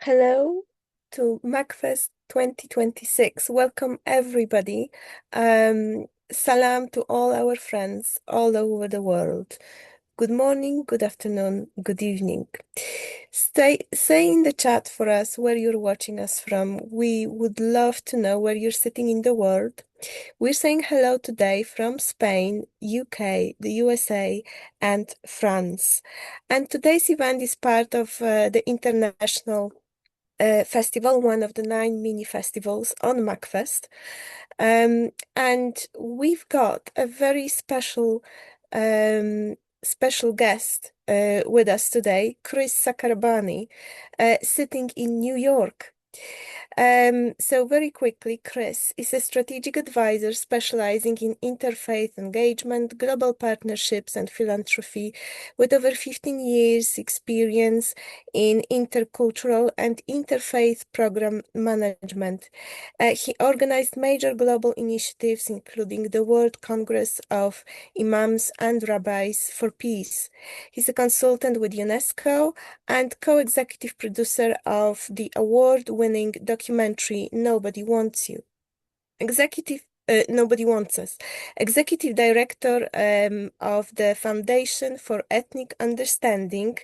Hello to MACFEST 2026. Welcome, everybody. Salam to all our friends all over the world. Good morning, good afternoon, good evening. Say in the chat for us where you're watching us from. We would love to know where you're sitting in the world. We're saying hello today from Spain, UK, the USA, and France. And today's event is part of the international festival, one of the 9 mini festivals on MACFEST. And we've got a very special guest with us today, Chris Sacarabany, sitting in New York. So very quickly, Chris is a strategic advisor specializing in interfaith engagement, global partnerships, and philanthropy, with over 15 years experience in intercultural and interfaith program management. He organized major global initiatives, including the World Congress of Imams and Rabbis for Peace. He's a consultant with UNESCO and co-executive producer of the award-winning documentary Nobody Wants You. Nobody Wants Us. Executive Director of the Foundation for Ethnic Understanding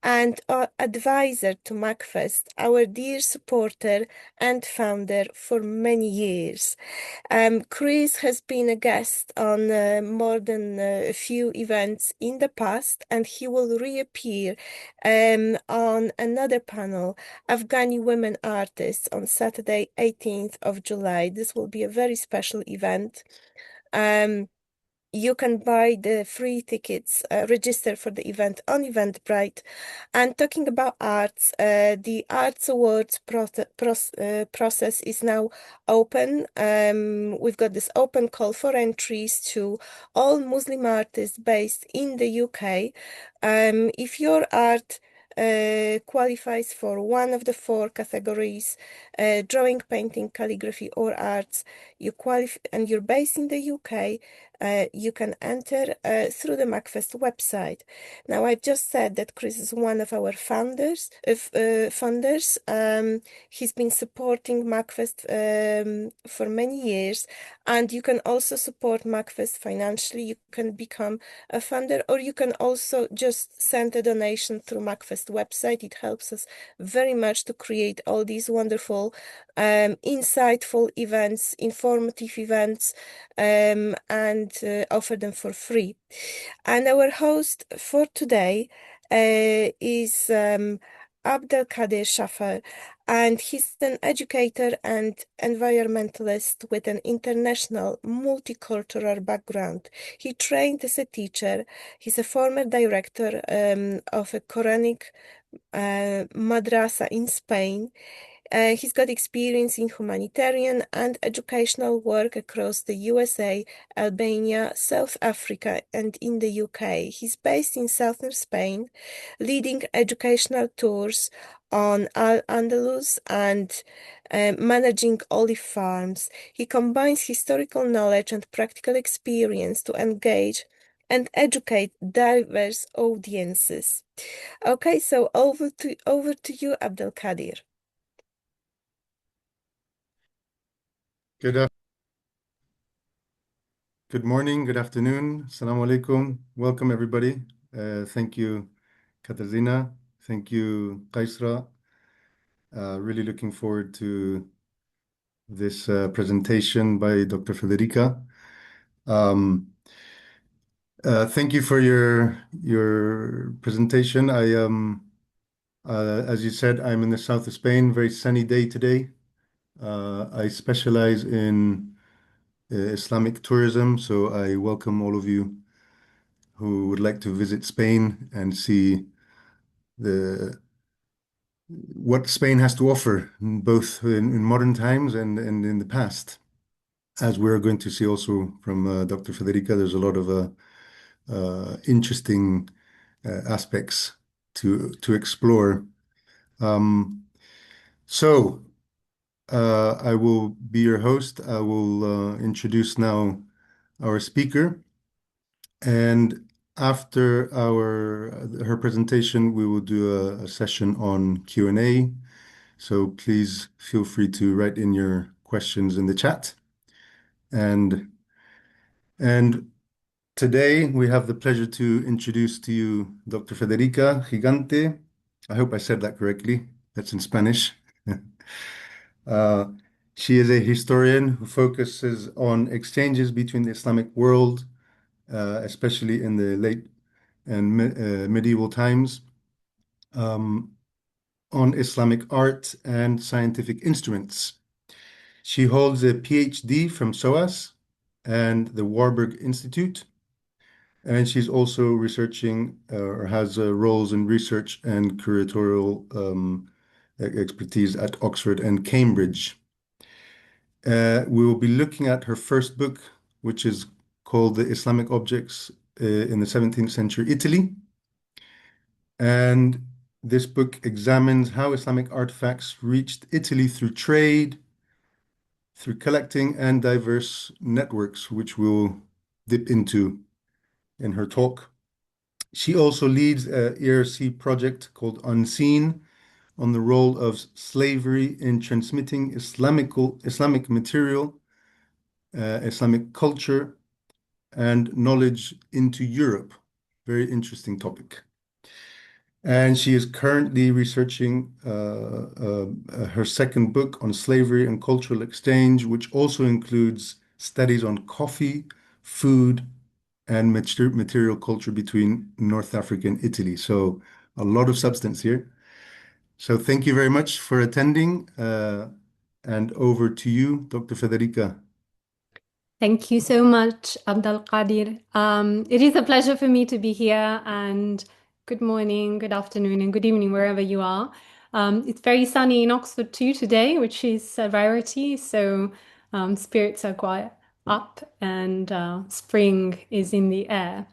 and advisor to MACFEST, our dear supporter and founder for many years. Chris has been a guest on more than a few events in the past, and he will reappear on another panel, Afghani Women Artists, on Saturday, 18th of July. This will be a very special event. You can buy the free tickets, register for the event on Eventbrite. And talking about arts, the Arts Awards process is now open. We've got this open call for entries to all Muslim artists based in the UK. If your art qualifies for one of the 4 categories, drawing, painting, calligraphy, or arts, you qualify and you're based in the UK, you can enter through the MACFEST website. Now, I've just said that Chris is one of our funders. He's been supporting MACFEST for many years, and you can also support MACFEST financially. You can become a funder, or you can also just send a donation through MACFEST website. It helps us very much to create all these wonderful, insightful events, informative events, and offer them for free. And our host for today is Abdelkader Shafar, and he's an educator and environmentalist with an international multicultural background. He trained as a teacher. He's a former director of a Quranic madrasa in Spain. He's got experience in humanitarian and educational work across the USA, Albania, South Africa, and in the UK. He's based in southern Spain, leading educational tours on Al-Andalus and managing olive farms. He combines historical knowledge and practical experience to engage and educate diverse audiences. Okay, so over to you, Abdelkader. Good morning, good afternoon. Assalamu alaikum. Welcome, everybody. Thank you, Katarzyna. Thank you, Kaisra. Really looking forward to this presentation by Dr. Federica. Thank you for your presentation. As you said, I'm in the south of Spain. Very sunny day today. I specialize in Islamic tourism, so I welcome all of you who would like to visit Spain and see what Spain has to offer, both in modern times and in the past. As we're going to see also from Dr. Federica, there's a lot of interesting aspects to explore. I will be your host. I will introduce now our speaker, and after her presentation, we will do a session on Q&A. So please feel free to write in your questions in the chat. And today we have the pleasure to introduce to you Dr. Federica Gigante. I hope I said that correctly. That's in Spanish. Uh, she is a historian who focuses on exchanges between the Islamic world, especially in the late and medieval times, um, on Islamic art and scientific instruments. She holds a PhD from SOAS and the Warburg Institute, and she's also researching or has roles in research and curatorial expertise at Oxford and Cambridge. We will be looking at her first book, which is called The Islamic Objects in the 17th Century Italy. And this book examines how Islamic artifacts reached Italy through trade, through collecting, and diverse networks, which we'll dip into in her talk. She also leads a ERC project called Unseen on the role of slavery in transmitting Islamic material, Islamic culture, and knowledge into Europe. Very interesting topic. And she is currently researching her second book on slavery and cultural exchange, which also includes studies on coffee, food, and material culture between North Africa and Italy. So a lot of substance here. So thank you very much for attending. And over to you, Dr. Federica. Thank you so much, Abdul Qadir. It is a pleasure for me to be here, and good morning, good afternoon, and good evening, wherever you are. It's very sunny in Oxford too today, which is a rarity, so spirits are quite up and spring is in the air.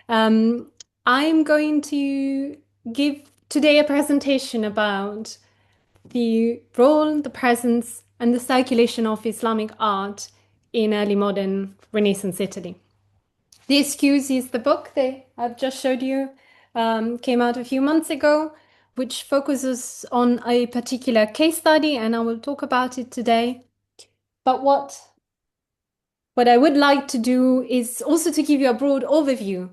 I'm going to give today a presentation about the role, the presence, and the circulation of Islamic art in early modern Renaissance Italy. The Excuse is the book that I've just showed you, came out a few months ago, which focuses on a particular case study, and I will talk about it today. But what I would like to do is also to give you a broad overview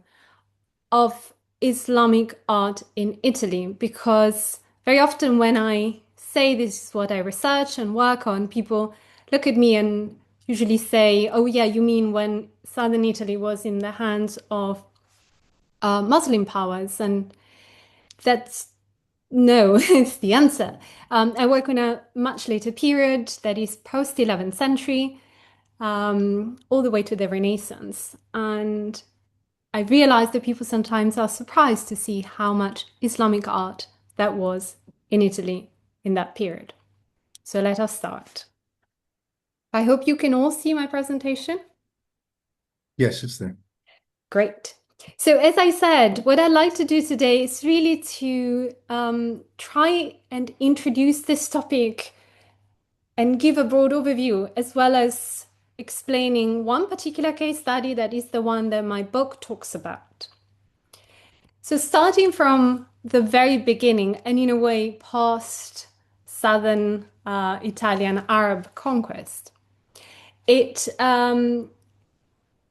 of Islamic art in Italy, because very often when I say this is what I research and work on, people look at me and usually say, oh yeah, you mean when southern Italy was in the hands of Muslim powers? And that's no, it's the answer. I work on a much later period that is post 11th century, all the way to the Renaissance. And I realized that people sometimes are surprised to see how much Islamic art that was in Italy in that period. So let us start. I hope you can all see my presentation. Yes, it's there. Great. So as I said, what I'd like to do today is really to try and introduce this topic and give a broad overview, as well as explaining one particular case study that is the one that my book talks about. So starting from the very beginning, and in a way past southern Italian Arab conquest, it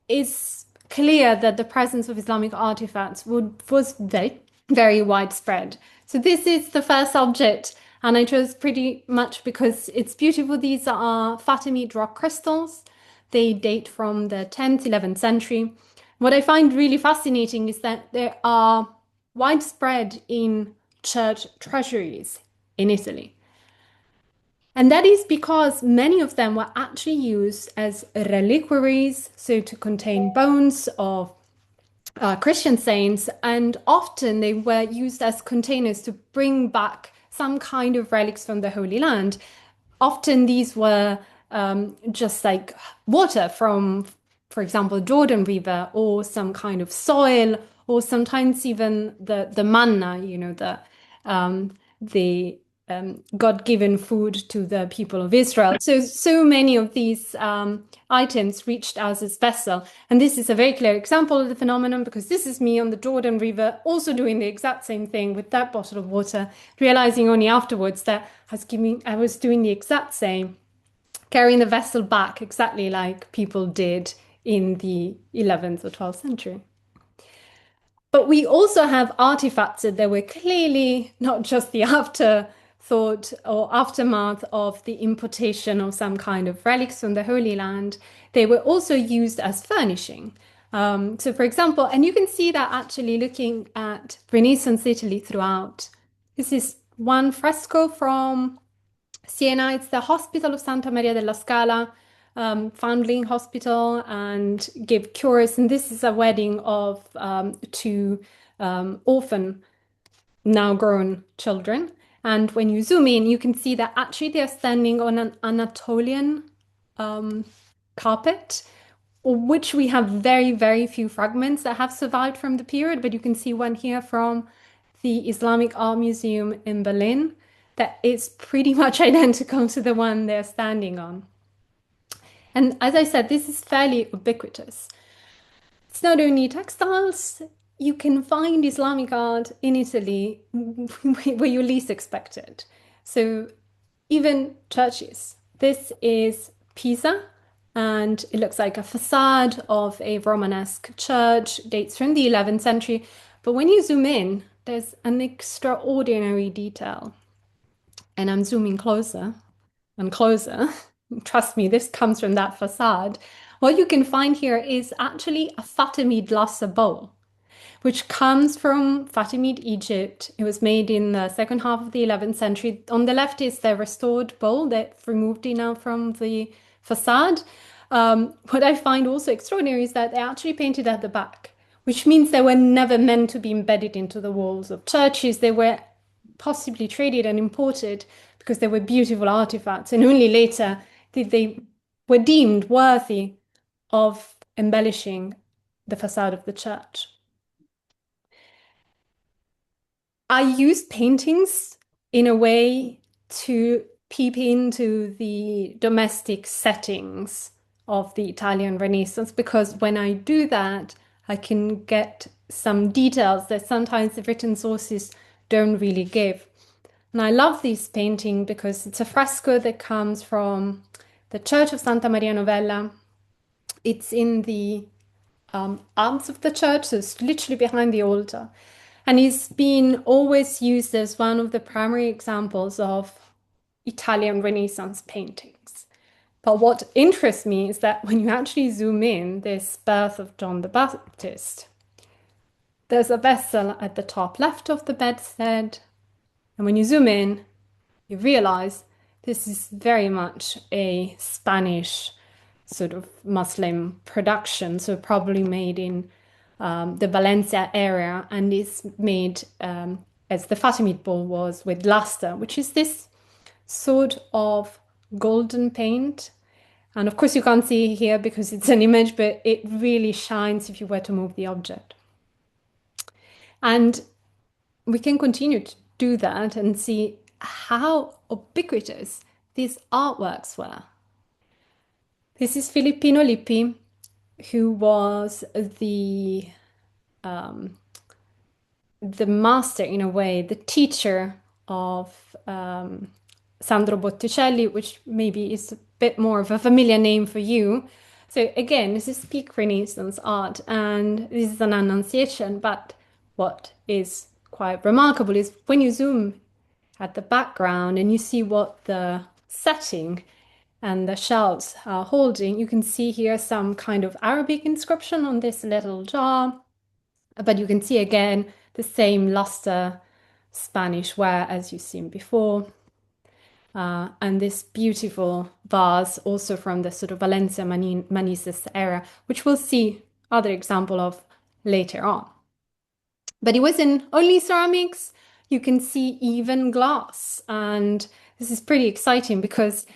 is clear that the presence of Islamic artifacts was very, very widespread. So this is the first object, and I chose pretty much because it's beautiful. These are Fatimid rock crystals. They date from the 10th, 11th century. What I find really fascinating is that they are widespread in church treasuries in Italy. And that is because many of them were actually used as reliquaries, so to contain bones of Christian saints, and often they were used as containers to bring back some kind of relics from the Holy Land. Often these were just like water from, for example, Jordan River, or some kind of soil, or sometimes even the manna, you know, the God-given food to the people of Israel. So many of these items reached us as vessel. And this is a very clear example of the phenomenon, because this is me on the Jordan River, also doing the exact same thing with that bottle of water, realizing only afterwards that I was doing the exact same, carrying the vessel back exactly like people did in the 11th or 12th century. But we also have artifacts that were clearly not just the afterthought or aftermath of the importation of some kind of relics from the Holy Land. They were also used as furnishing. So, for example, and you can see that actually looking at Renaissance Italy throughout. This is one fresco from Siena. It's the Hospital of Santa Maria della Scala, foundling hospital, and give cures. And this is a wedding of two orphan, now grown children. And when you zoom in, you can see that actually they're standing on an Anatolian carpet, which we have very, very few fragments that have survived from the period. But you can see one here from the Islamic Art Museum in Berlin that is pretty much identical to the one they're standing on. And as I said, this is fairly ubiquitous. It's not only textiles. You can find Islamic art in Italy where you least expect it. So even churches. This is Pisa, and it looks like a facade of a Romanesque church, dates from the 11th century. But when you zoom in, there's an extraordinary detail. And I'm zooming closer and closer. Trust me, this comes from that facade. What you can find here is actually a Fatimid Lassa bowl, which comes from Fatimid Egypt. It was made in the second half of the 11th century. On the left is the restored bowl that's removed now from the facade. What I find also extraordinary is that they actually painted at the back, which means they were never meant to be embedded into the walls of churches. They were possibly traded and imported because they were beautiful artifacts, and only later did they were deemed worthy of embellishing the facade of the church. I used paintings in a way to peep into the domestic settings of the Italian Renaissance, because when I do that, I can get some details that sometimes the written sources don't really give. And I love this painting because it's a fresco that comes from the Church of Santa Maria Novella. It's in the arms of the church, so it's literally behind the altar. And it's been always used as one of the primary examples of Italian Renaissance paintings. But what interests me is that when you actually zoom in, this birth of John the Baptist, there's a vessel at the top left of the bedstead. And when you zoom in, you realize this is very much a Spanish sort of Muslim production, so probably made in the Valencia area, and is made as the Fatimid bowl was, with luster, which is this sort of golden paint. And of course you can't see here because it's an image, but it really shines if you were to move the object. And we can continue to do that and see how ubiquitous these artworks were. This is Filippino Lippi, who was the master, in a way, the teacher of Sandro Botticelli, which maybe is a bit more of a familiar name for you. So again, this is peak Renaissance art, and this is an Annunciation. But what is quite remarkable is when you zoom at the background and you see what the setting and the shells are holding, you can see here some kind of Arabic inscription on this little jar, but you can see again the same luster Spanish ware as you've seen before. And this beautiful vase also from the sort of Valencia Manises era, which we'll see other example of later on. But it wasn't only ceramics. You can see even glass, and this is pretty exciting because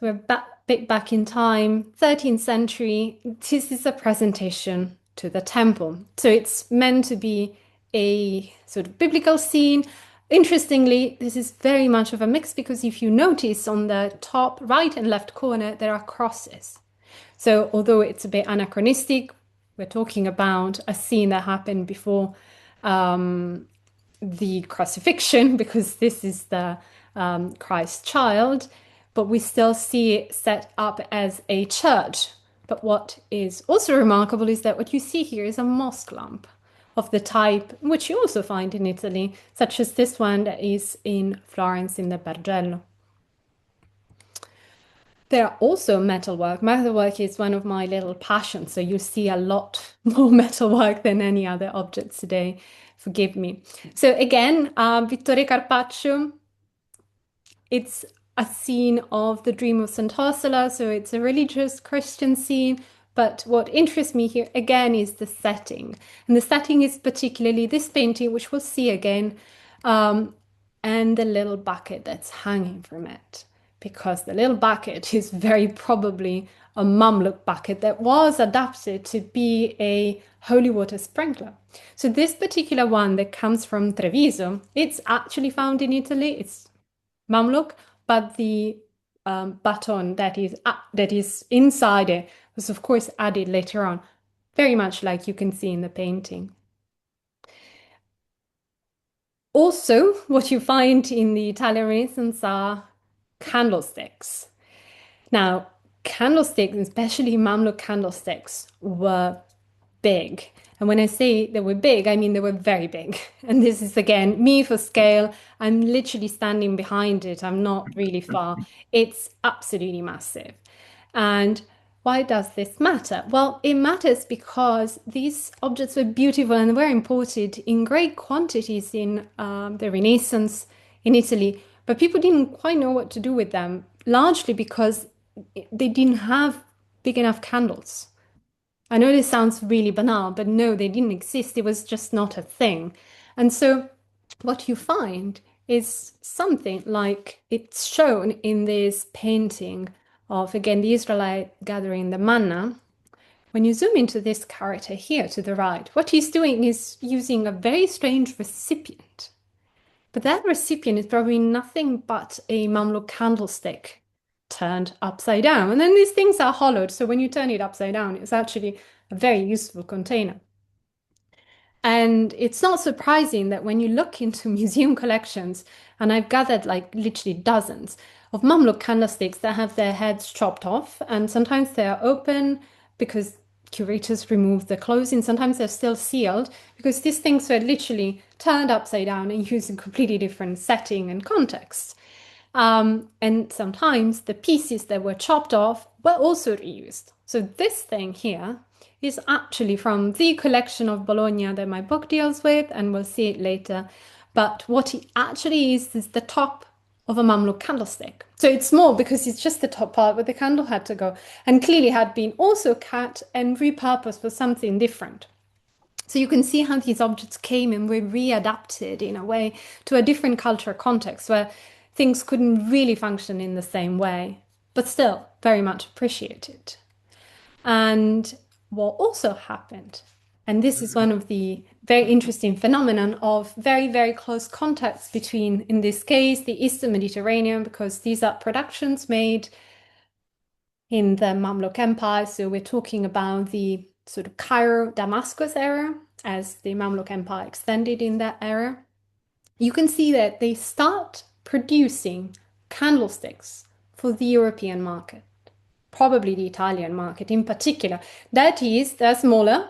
we're bit back in time, 13th century. This is a presentation to the temple. So it's meant to be a sort of biblical scene, Interestingly, this is very much of a mix because if you notice on the top right and left corner, there are crosses. So although it's a bit anachronistic, we're talking about a scene that happened before the crucifixion, because this is the Christ child, but we still see it set up as a church. But what is also remarkable is that what you see here is a mosque lamp of the type which you also find in Italy, such as this one that is in Florence in the Bargello. There are also metalwork. Metalwork is one of my little passions, so you see a lot more metalwork than any other objects today. Forgive me. So again, Vittore Carpaccio, it's a scene of the Dream of St. Ursula, so it's a religious Christian scene. But what interests me here again is the setting. And the setting is particularly this painting, which we'll see again, and the little bucket that's hanging from it. Because the little bucket is very probably a Mamluk bucket that was adapted to be a holy water sprinkler. So this particular one that comes from Treviso, it's actually found in Italy. It's Mamluk, but the baton that is inside it was of course added later on, very much like you can see in the painting. Also, what you find in the Italian Renaissance are candlesticks. Now, candlesticks, especially Mamluk candlesticks, were big. And when I say they were big, I mean they were very big. And this is, again, me for scale. I'm literally standing behind it. I'm not really far. It's absolutely massive. And why does this matter? Well, it matters because these objects were beautiful and were imported in great quantities in the Renaissance in Italy, but people didn't quite know what to do with them, largely because they didn't have big enough candles. I know this sounds really banal, but no, they didn't exist. It was just not a thing. And so what you find is something like it's shown in this painting of, again, the Israelite gathering the manna. When you zoom into this character here to the right, what he's doing is using a very strange recipient. But that recipient is probably nothing but a Mamluk candlestick turned upside down. And then these things are hollowed, so when you turn it upside down, it's actually a very useful container. And it's not surprising that when you look into museum collections, and I've gathered like literally dozens of Mamluk candlesticks that have their heads chopped off, and sometimes they're open because curators remove the closing, sometimes they're still sealed because these things were literally turned upside down and used in completely different setting and context. And sometimes the pieces that were chopped off were also reused. So this thing here is actually from the collection of Bologna that my book deals with, and we'll see it later. But what it actually is the top of a Mamluk candlestick. So it's small because it's just the top part where the candle had to go, and clearly had been also cut and repurposed for something different. So you can see how these objects came and were readapted in a way to a different cultural context where things couldn't really function in the same way, but still very much appreciated. And what also happened, and this is one of the very interesting phenomenon of very, very close contacts between, in this case, the Eastern Mediterranean, because these are productions made in the Mamluk Empire. So we're talking about the sort of Cairo, Damascus era, as the Mamluk Empire extended in that era. You can see that they start producing candlesticks for the European market, probably the Italian market in particular. That is, they're smaller,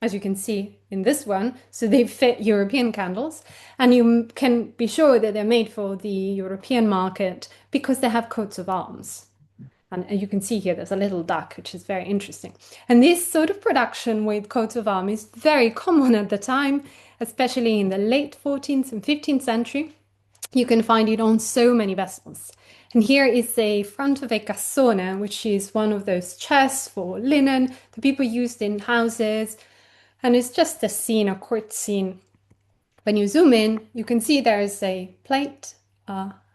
as you can see in this one, so they fit European candles, and you can be sure that they're made for the European market because they have coats of arms. And you can see here there's a little duck, which is very interesting. And this sort of production with coats of arms is very common at the time, especially in the late 14th and 15th century. You can find it on so many vessels. And here is a front of a cassone, which is one of those chests for linen that people used in houses. And it's just a scene, a court scene. When you zoom in, you can see there's a plate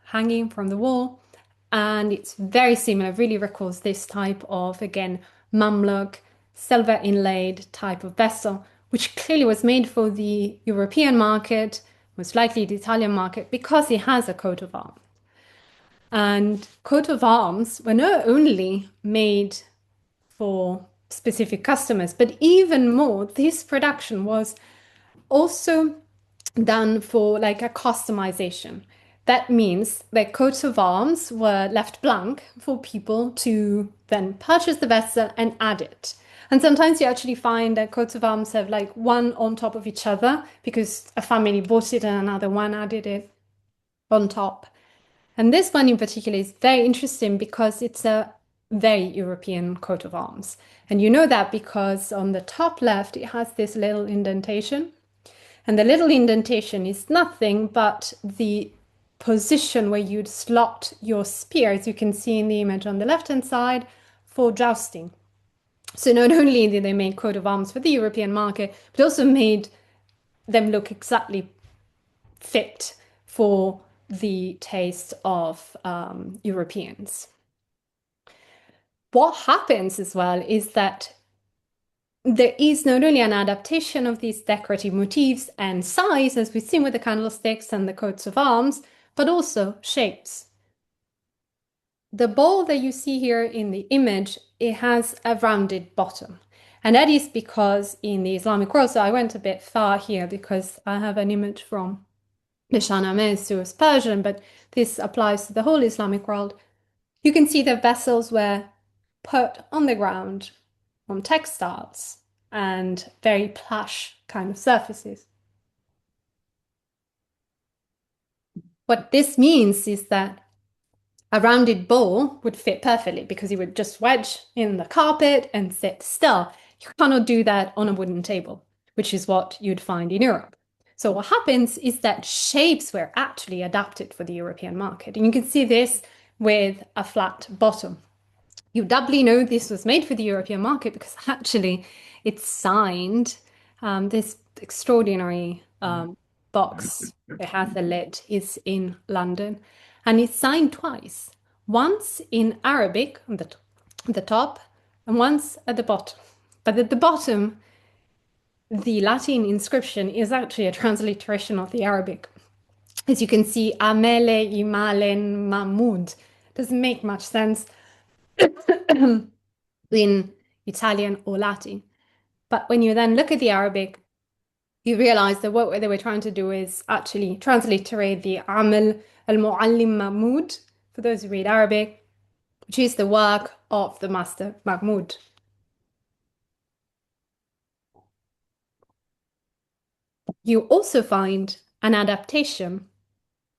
hanging from the wall. And it's very similar, really recalls this type of, again, Mamluk, silver inlaid type of vessel, which clearly was made for the European market, most likely the Italian market, because it has a coat of arms. And coat of arms were not only made for specific customers, but even more, this production was also done for like a customization. That means that coats of arms were left blank for people to then purchase the vessel and add it. And sometimes you actually find that coats of arms have like one on top of each other because a family bought it and another one added it on top. And this one in particular is very interesting because it's a very European coat of arms. And you know that because on the top left, it has this little indentation. And the little indentation is nothing but the position where you'd slot your spear, as you can see in the image on the left-hand side, for jousting. So not only did they make coat of arms for the European market, but also made them look exactly fit for the taste of Europeans. What happens as well is that there is not only an adaptation of these decorative motifs and size, as we've seen with the candlesticks and the coats of arms, but also shapes. The bowl that you see here in the image, it has a rounded bottom. And that is because in the Islamic world, so I went a bit far here because I have an image from the Shahnameh, Suez Persian, but this applies to the whole Islamic world. You can see the vessels were put on the ground on textiles and very plush kind of surfaces. What this means is that a rounded bowl would fit perfectly because it would just wedge in the carpet and sit still. You cannot do that on a wooden table, which is what you'd find in Europe. So what happens is that shapes were actually adapted for the European market. And you can see this with a flat bottom. You doubly know this was made for the European market because actually it's signed. This extraordinary box that has a lid is in London, and it's signed twice. Once in Arabic on the top and once at the bottom. But at the bottom, the Latin inscription is actually a transliteration of the Arabic. As you can see, Amele Imalen Mahmud doesn't make much sense in Italian or Latin. But when you then look at the Arabic, you realize that what they were trying to do is actually transliterate the Amal al-Muallim Mahmud, for those who read Arabic, which is the work of the master Mahmud. You also find an adaptation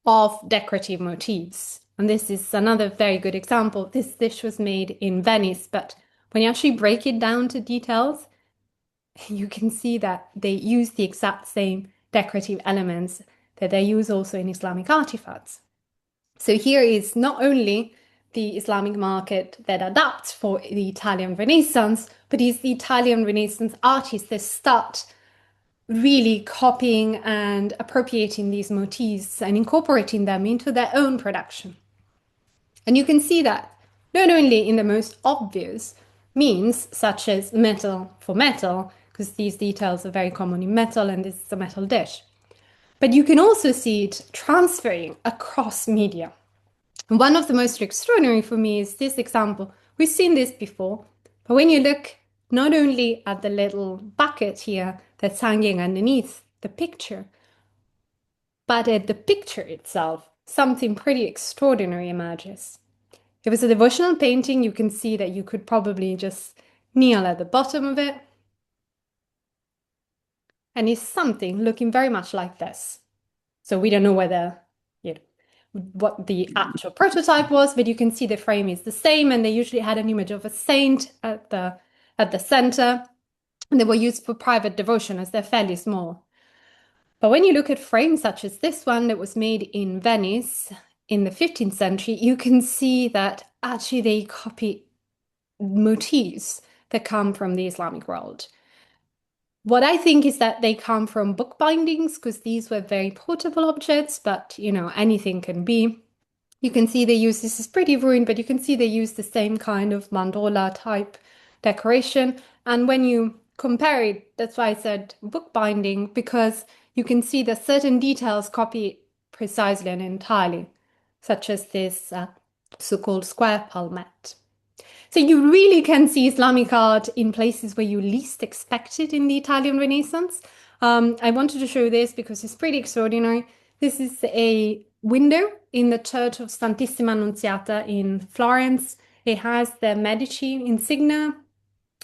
of decorative motifs. And this is another very good example. This dish was made in Venice, but when you actually break it down to details, you can see that they use the exact same decorative elements that they use also in Islamic artifacts. So here is not only the Islamic market that adapts for the Italian Renaissance, but it's the Italian Renaissance artists that start really copying and appropriating these motifs and incorporating them into their own production. And you can see that not only in the most obvious means, such as metal for metal, because these details are very common in metal and this is a metal dish, but you can also see it transferring across media. And one of the most extraordinary for me is this example. We've seen this before, but when you look not only at the little bucket here that's hanging underneath the picture, but at the picture itself, something pretty extraordinary emerges. If it's a devotional painting, you can see that you could probably just kneel at the bottom of it. And it's something looking very much like this. So we don't know whether, what the actual prototype was, but you can see the frame is the same, and they usually had an image of a saint at the center, and they were used for private devotion as they're fairly small. But when you look at frames such as this one that was made in Venice in the 15th century, you can see that actually they copy motifs that come from the Islamic world. What I think is that they come from book bindings, because these were very portable objects, but anything can be. You can see they use, this is pretty ruined, but you can see they use the same kind of mandola type decoration. And when you compare it, that's why I said book binding, because you can see that certain details copy precisely and entirely, such as this so-called square palmette. So you really can see Islamic art in places where you least expect it in the Italian Renaissance. I wanted to show this because it's pretty extraordinary. This is a window in the Church of Santissima Annunziata in Florence. It has the Medici insignia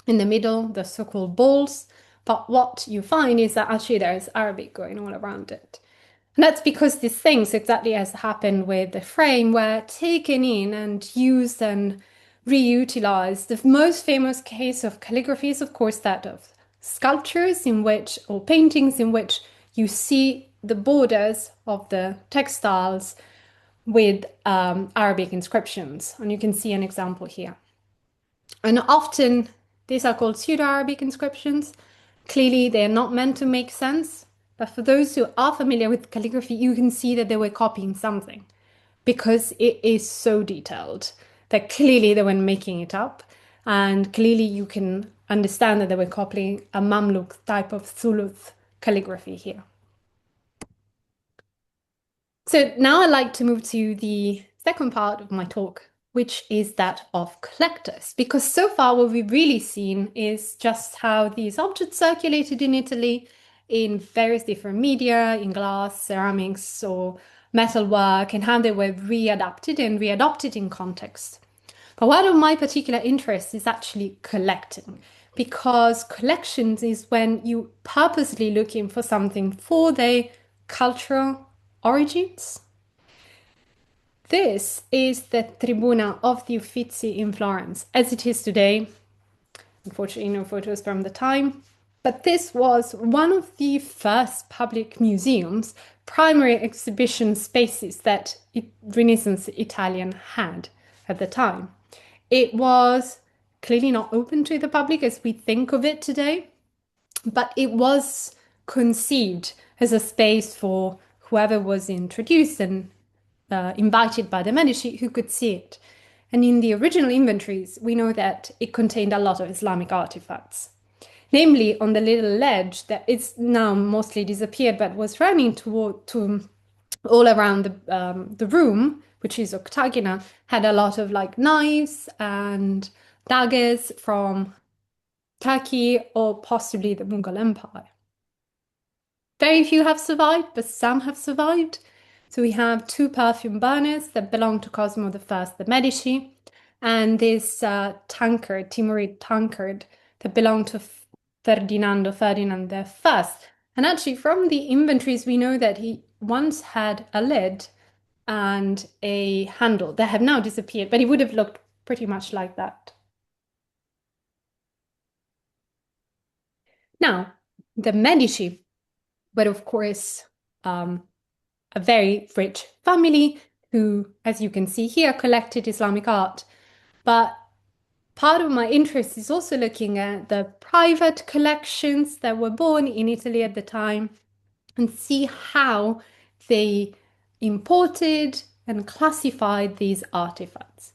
in the middle, the so-called balls. But what you find is that actually there is Arabic going all around it. And that's because these things, exactly as happened with the frame, were taken in and used and reutilized. The most famous case of calligraphy is, of course, that of sculptures in which, or paintings in which you see the borders of the textiles with Arabic inscriptions. And you can see an example here. And often these are called pseudo-Arabic inscriptions. Clearly, they are not meant to make sense. But for those who are familiar with calligraphy, you can see that they were copying something because it is so detailed that clearly they weren't making it up. And clearly you can understand that they were copying a Mamluk type of Thuluth calligraphy here. So now I'd like to move to the second part of my talk, which is that of collectors. Because so far what we've really seen is just how these objects circulated in Italy in various different media, in glass, ceramics, or metalwork, and how they were readapted and readopted in context. But one of my particular interests is actually collecting, because collections is when you purposely looking for something for their cultural origins. This is the Tribuna of the Uffizi in Florence, as it is today. Unfortunately, no photos from the time. But this was one of the first public museums, primary exhibition spaces that Renaissance Italian had at the time. It was clearly not open to the public as we think of it today, but it was conceived as a space for whoever was introduced and invited by the Medici who could see it. And in the original inventories, we know that it contained a lot of Islamic artifacts. Namely, on the little ledge that is now mostly disappeared, but was running to all around the room, which is octagonal, had a lot of like knives and daggers from Turkey or possibly the Mughal Empire. Very few have survived, but some have survived. So we have two perfume burners that belong to Cosimo I the Medici, and this tankard, Timurid tankard, that belonged to Ferdinand I. And actually, from the inventories, we know that he once had a lid and a handle that have now disappeared, but it would have looked pretty much like that. Now, the Medici were, of course, a very rich family who, as you can see here, collected Islamic art. But part of my interest is also looking at the private collections that were born in Italy at the time and see how they imported and classified these artifacts.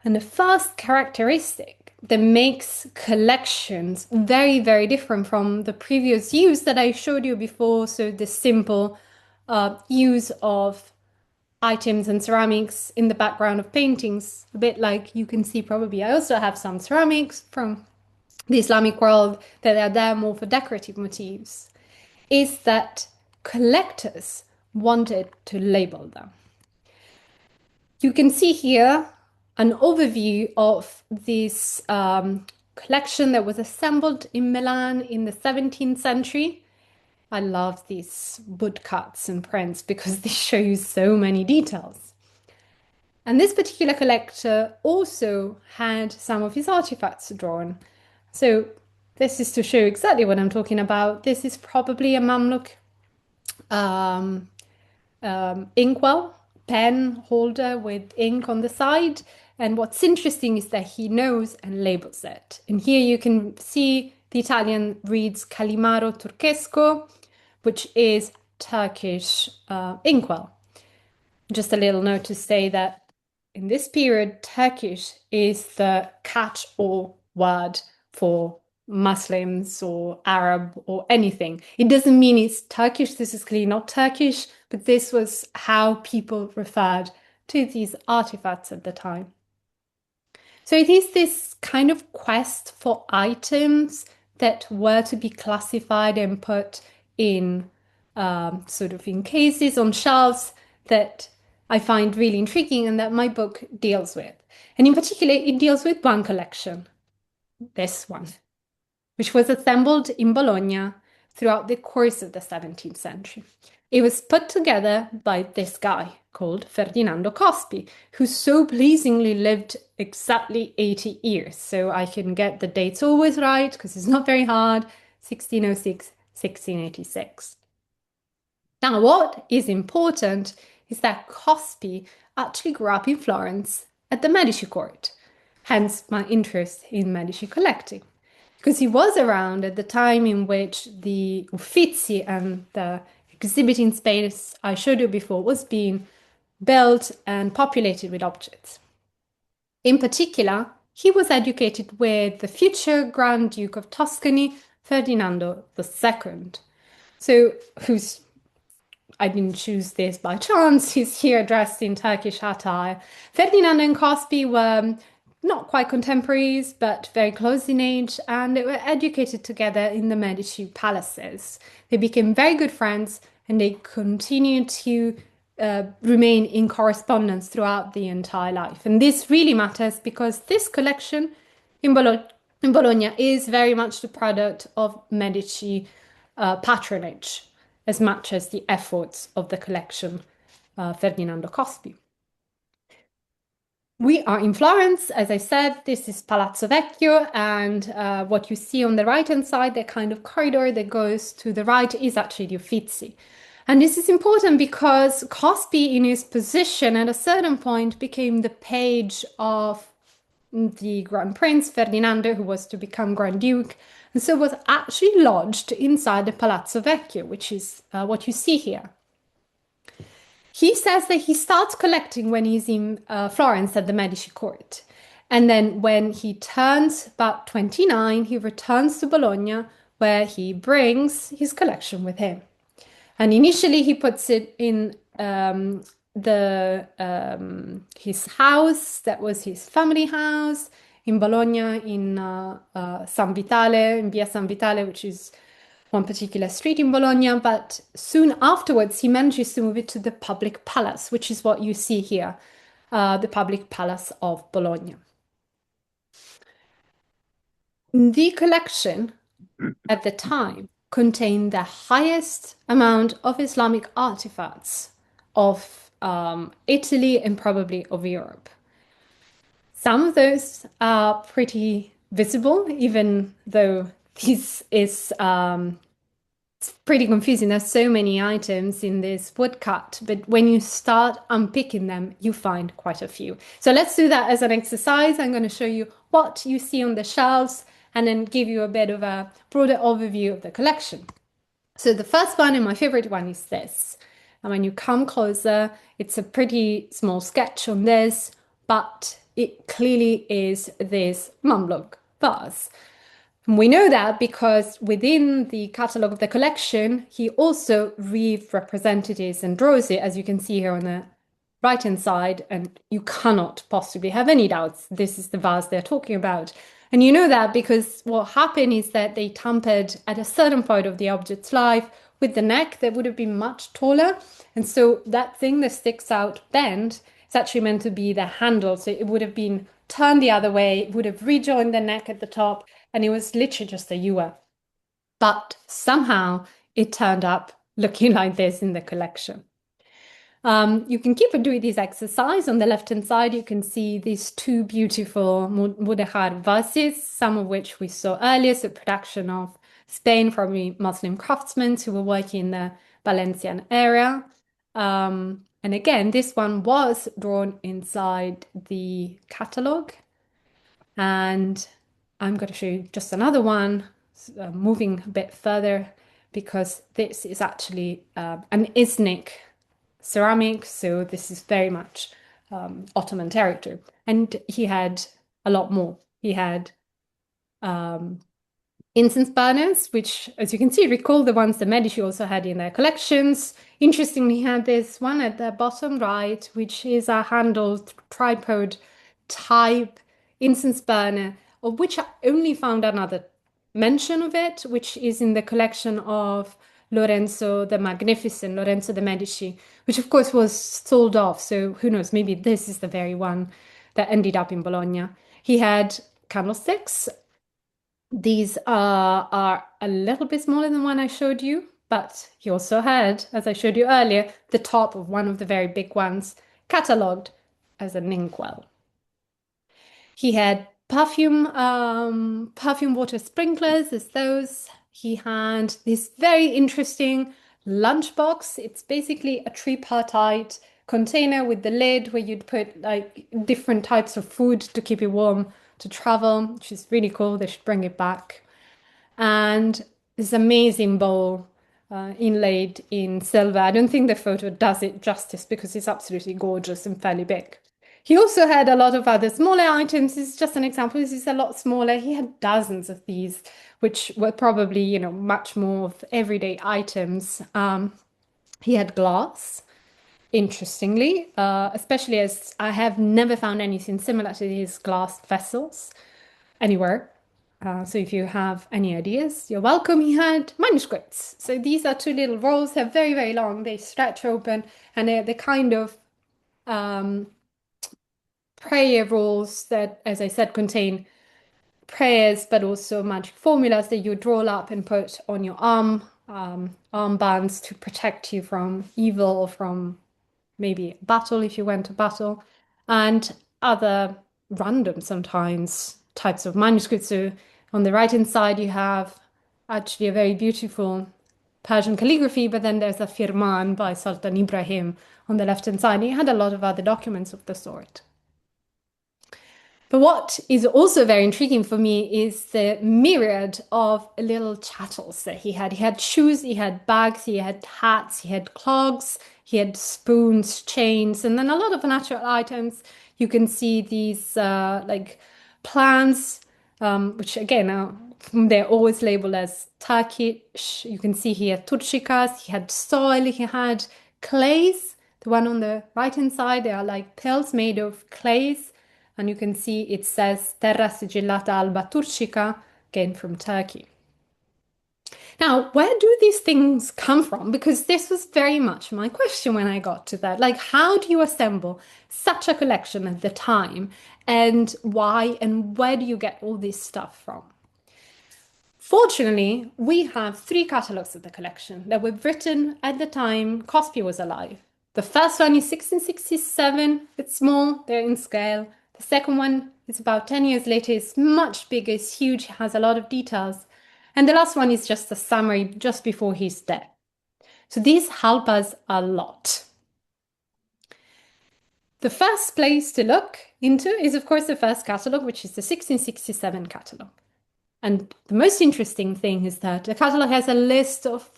And the first characteristic that makes collections very, very different from the previous use that I showed you before, so the simple use of items and ceramics in the background of paintings, a bit like you can see probably. I also have some ceramics from the Islamic world that are there more for decorative motifs, is that collectors wanted to label them. You can see here an overview of this collection that was assembled in Milan in the 17th century. I love these woodcuts and prints because they show you so many details. And this particular collector also had some of his artifacts drawn. So this is to show exactly what I'm talking about. This is probably a Mamluk inkwell, pen holder with ink on the side. And what's interesting is that he knows and labels it. And here you can see the Italian reads Calimaro Turchesco, which is Turkish inkwell. Just a little note to say that in this period, Turkish is the catch-all word for Muslims or Arab or anything. It doesn't mean it's Turkish. This is clearly not Turkish, but this was how people referred to these artifacts at the time. So it is this kind of quest for items that were to be classified and put in sort of in cases on shelves that I find really intriguing and that my book deals with. And in particular, it deals with one collection, this one, which was assembled in Bologna throughout the course of the 17th century. It was put together by this guy called Ferdinando Cospi, who so pleasingly lived exactly 80 years. So I can get the dates always right because it's not very hard, 1606, 1686. Now, what is important is that Cospi actually grew up in Florence at the Medici court, hence my interest in Medici collecting, because he was around at the time in which the Uffizi and the exhibiting space I showed you before was being built and populated with objects. In particular, he was educated with the future Grand Duke of Tuscany, Ferdinando II, so who's I didn't choose this by chance. He's here dressed in Turkish attire. Ferdinand and Cospi were not quite contemporaries, but very close in age, and they were educated together in the Medici palaces. They became very good friends, and they continued to remain in correspondence throughout the entire life. And this really matters because this collection in Bologna is very much the product of Medici patronage, as much as the efforts of the collection, Ferdinando Cospi. We are in Florence, as I said. This is Palazzo Vecchio, and what you see on the right-hand side, the kind of corridor that goes to the right, is actually the Uffizi. And this is important because Cospi, in his position at a certain point, became the page of the Grand Prince Ferdinando, who was to become Grand Duke, and so was actually lodged inside the Palazzo Vecchio, which is what you see here. He says that he starts collecting when he's in Florence at the Medici court. And then when he turns about 29, he returns to Bologna, where he brings his collection with him. And initially he puts it in his house, that was his family house, in Bologna, in San Vitale, in Via San Vitale, which is one particular street in Bologna, but soon afterwards he manages to move it to the public palace, which is what you see here, the public palace of Bologna. The collection at the time contained the highest amount of Islamic artifacts of Italy and probably of Europe. Some of those are pretty visible, even though this is it's pretty confusing. There's so many items in this woodcut, but when you start unpicking them, you find quite a few. So let's do that as an exercise. I'm going to show you what you see on the shelves and then give you a bit of a broader overview of the collection. So the first one, and my favorite one, is this. And when you come closer, it's a pretty small sketch on this, but it clearly is this Mamluk vase. And we know that because within the catalogue of the collection, he also re-represented it and draws it, as you can see here on the right-hand side, and you cannot possibly have any doubts. This is the vase they're talking about. And you know that because what happened is that they tampered at a certain point of the object's life with the neck that would have been much taller. And so that thing that sticks out bent is actually meant to be the handle. So it would have been turned the other way, it would have rejoined the neck at the top, and it was literally just a ewer. But somehow it turned up looking like this in the collection. You can keep on doing this exercise. On the left-hand side, you can see these two beautiful mudéjar vases, some of which we saw earlier, so production of Spain from Muslim craftsmen who were working in the Valencian area. And again, this one was drawn inside the catalogue. And I'm going to show you just another one, moving a bit further, because this is actually an Iznik ceramic, so this is very much Ottoman territory. And he had a lot more. He had incense burners, which, as you can see, recall the ones the Medici also had in their collections. Interestingly, had this one at the bottom right, which is a handled tripod type incense burner, of which I only found another mention of it, which is in the collection of Lorenzo the Magnificent, Lorenzo de' Medici, which of course was sold off. So who knows, maybe this is the very one that ended up in Bologna. He had candlesticks. These are a little bit smaller than one I showed you, but he also had, as I showed you earlier, the top of one of the very big ones catalogued as an inkwell. He had perfume water sprinklers as those. He had this very interesting lunchbox. It's basically a tripartite container with the lid where you'd put like different types of food to keep it warm to travel, which is really cool. They should bring it back. And this amazing bowl inlaid in silver. I don't think the photo does it justice because it's absolutely gorgeous and fairly big. He also had a lot of other smaller items. This is just an example. This is a lot smaller. He had dozens of these, which were probably, you know, much more of everyday items. He had glass, interestingly, especially as I have never found anything similar to these glass vessels anywhere. So if you have any ideas, you're welcome. He had manuscripts. So these are two little rolls. They're very, very long. They stretch open and they're the kind of prayer rolls that, as I said, contain prayers, but also magic formulas that you would roll up and put on your armbands to protect you from evil, from maybe battle if you went to battle, and other random sometimes types of manuscripts. So on the right hand side you have actually a very beautiful Persian calligraphy, but then there's a firman by Sultan Ibrahim on the left hand side. He had a lot of other documents of the sort. But what is also very intriguing for me is the myriad of little chattels that he had. He had shoes, he had bags, he had hats, he had clogs, he had spoons, chains, and then a lot of natural items. You can see these like plants, which again, they're always labeled as Turkish. You can see here turcikas, he had soil, he had clays. The one on the right-hand side, they are like pills made of clays. And you can see it says Terra Sigillata Alba Turcica, again from Turkey. Now, where do these things come from? Because this was very much my question when I got to that. Like, how do you assemble such a collection at the time? And why and where do you get all this stuff from? Fortunately, we have 3 catalogues of the collection that were written at the time Cospi was alive. The first one is 1667. It's small, they're in scale. The second one is about 10 years later. It's much bigger, it's huge, has a lot of details. And the last one is just a summary just before his death. So these help us a lot. The first place to look into is, of course, the first catalogue, which is the 1667 catalogue. And the most interesting thing is that the catalogue has a list of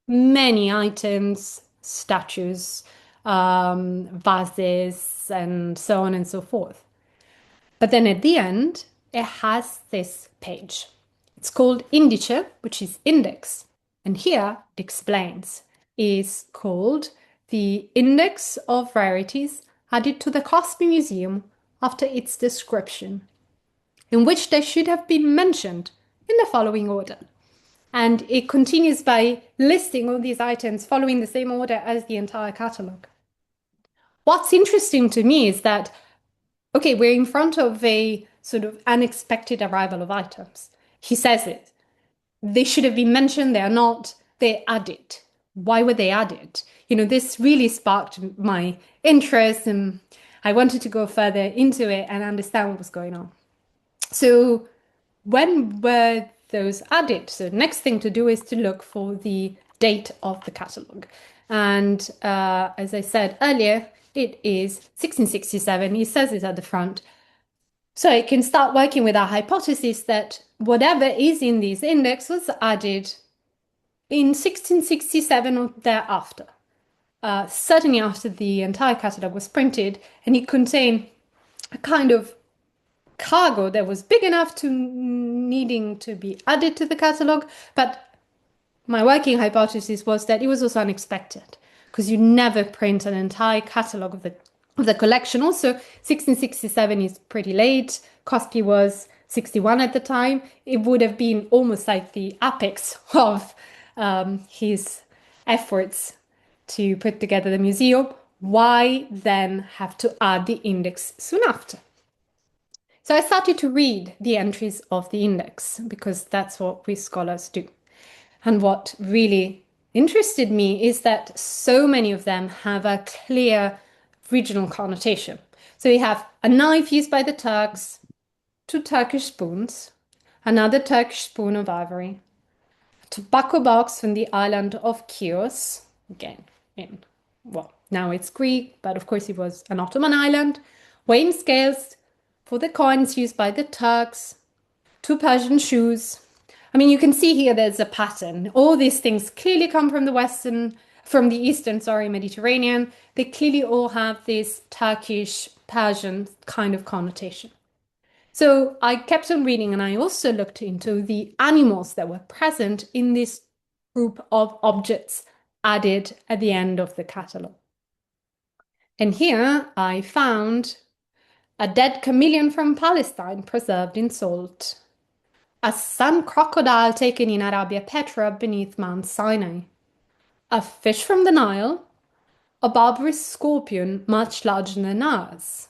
many items, statues, vases, and so on and so forth. But then at the end, it has this page. It's called Indice, which is index. And here it explains, is called the Index of Rarities added to the Cospi Museum after its description, in which they should have been mentioned in the following order. And it continues by listing all these items following the same order as the entire catalogue. What's interesting to me is that, okay, we're in front of a sort of unexpected arrival of items. He says it. They should have been mentioned, they are not, they're added. Why were they added? You know, this really sparked my interest and I wanted to go further into it and understand what was going on. So when were those added? So the next thing to do is to look for the date of the catalogue. And as I said earlier, it is 1667. He says it at the front. So I can start working with our hypothesis that whatever is in this index was added in 1667 or thereafter. Certainly after the entire catalogue was printed, and it contained a kind of cargo that was big enough to needing to be added to the catalogue, but my working hypothesis was that it was also unexpected, because you never print an entire catalogue of the collection. Also, 1667 is pretty late. Cosby was 61 at the time. It would have been almost like the apex of his efforts to put together the museum. Why then have to add the index soon after? So I started to read the entries of the index, because that's what we scholars do. And what really interested me is that so many of them have a clear regional connotation. So we have a knife used by the Turks, 2 Turkish spoons, another Turkish spoon of ivory, a tobacco box from the island of Chios, again now it's Greek, but of course it was an Ottoman island, weighing scales for the coins used by the Turks, 2 Persian shoes. I mean, you can see here there's a pattern. All these things clearly come from the eastern Mediterranean. They clearly all have this Turkish, Persian kind of connotation. So I kept on reading, and I also looked into the animals that were present in this group of objects added at the end of the catalogue. And here I found a dead chameleon from Palestine preserved in salt, a sand crocodile taken in Arabia Petra beneath Mount Sinai, a fish from the Nile, a barbarous scorpion much larger than ours.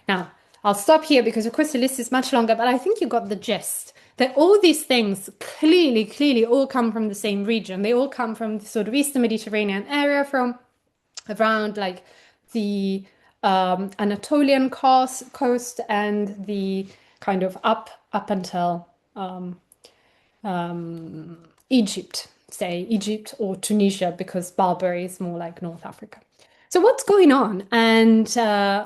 Now, I'll stop here because, of course, the list is much longer, but I think you got the gist. That all these things clearly all come from the same region. They all come from the sort of Eastern Mediterranean area, from around like the Anatolian coast and the kind of up until Egypt, say Egypt or Tunisia, because Barbary is more like North Africa. So what's going on, and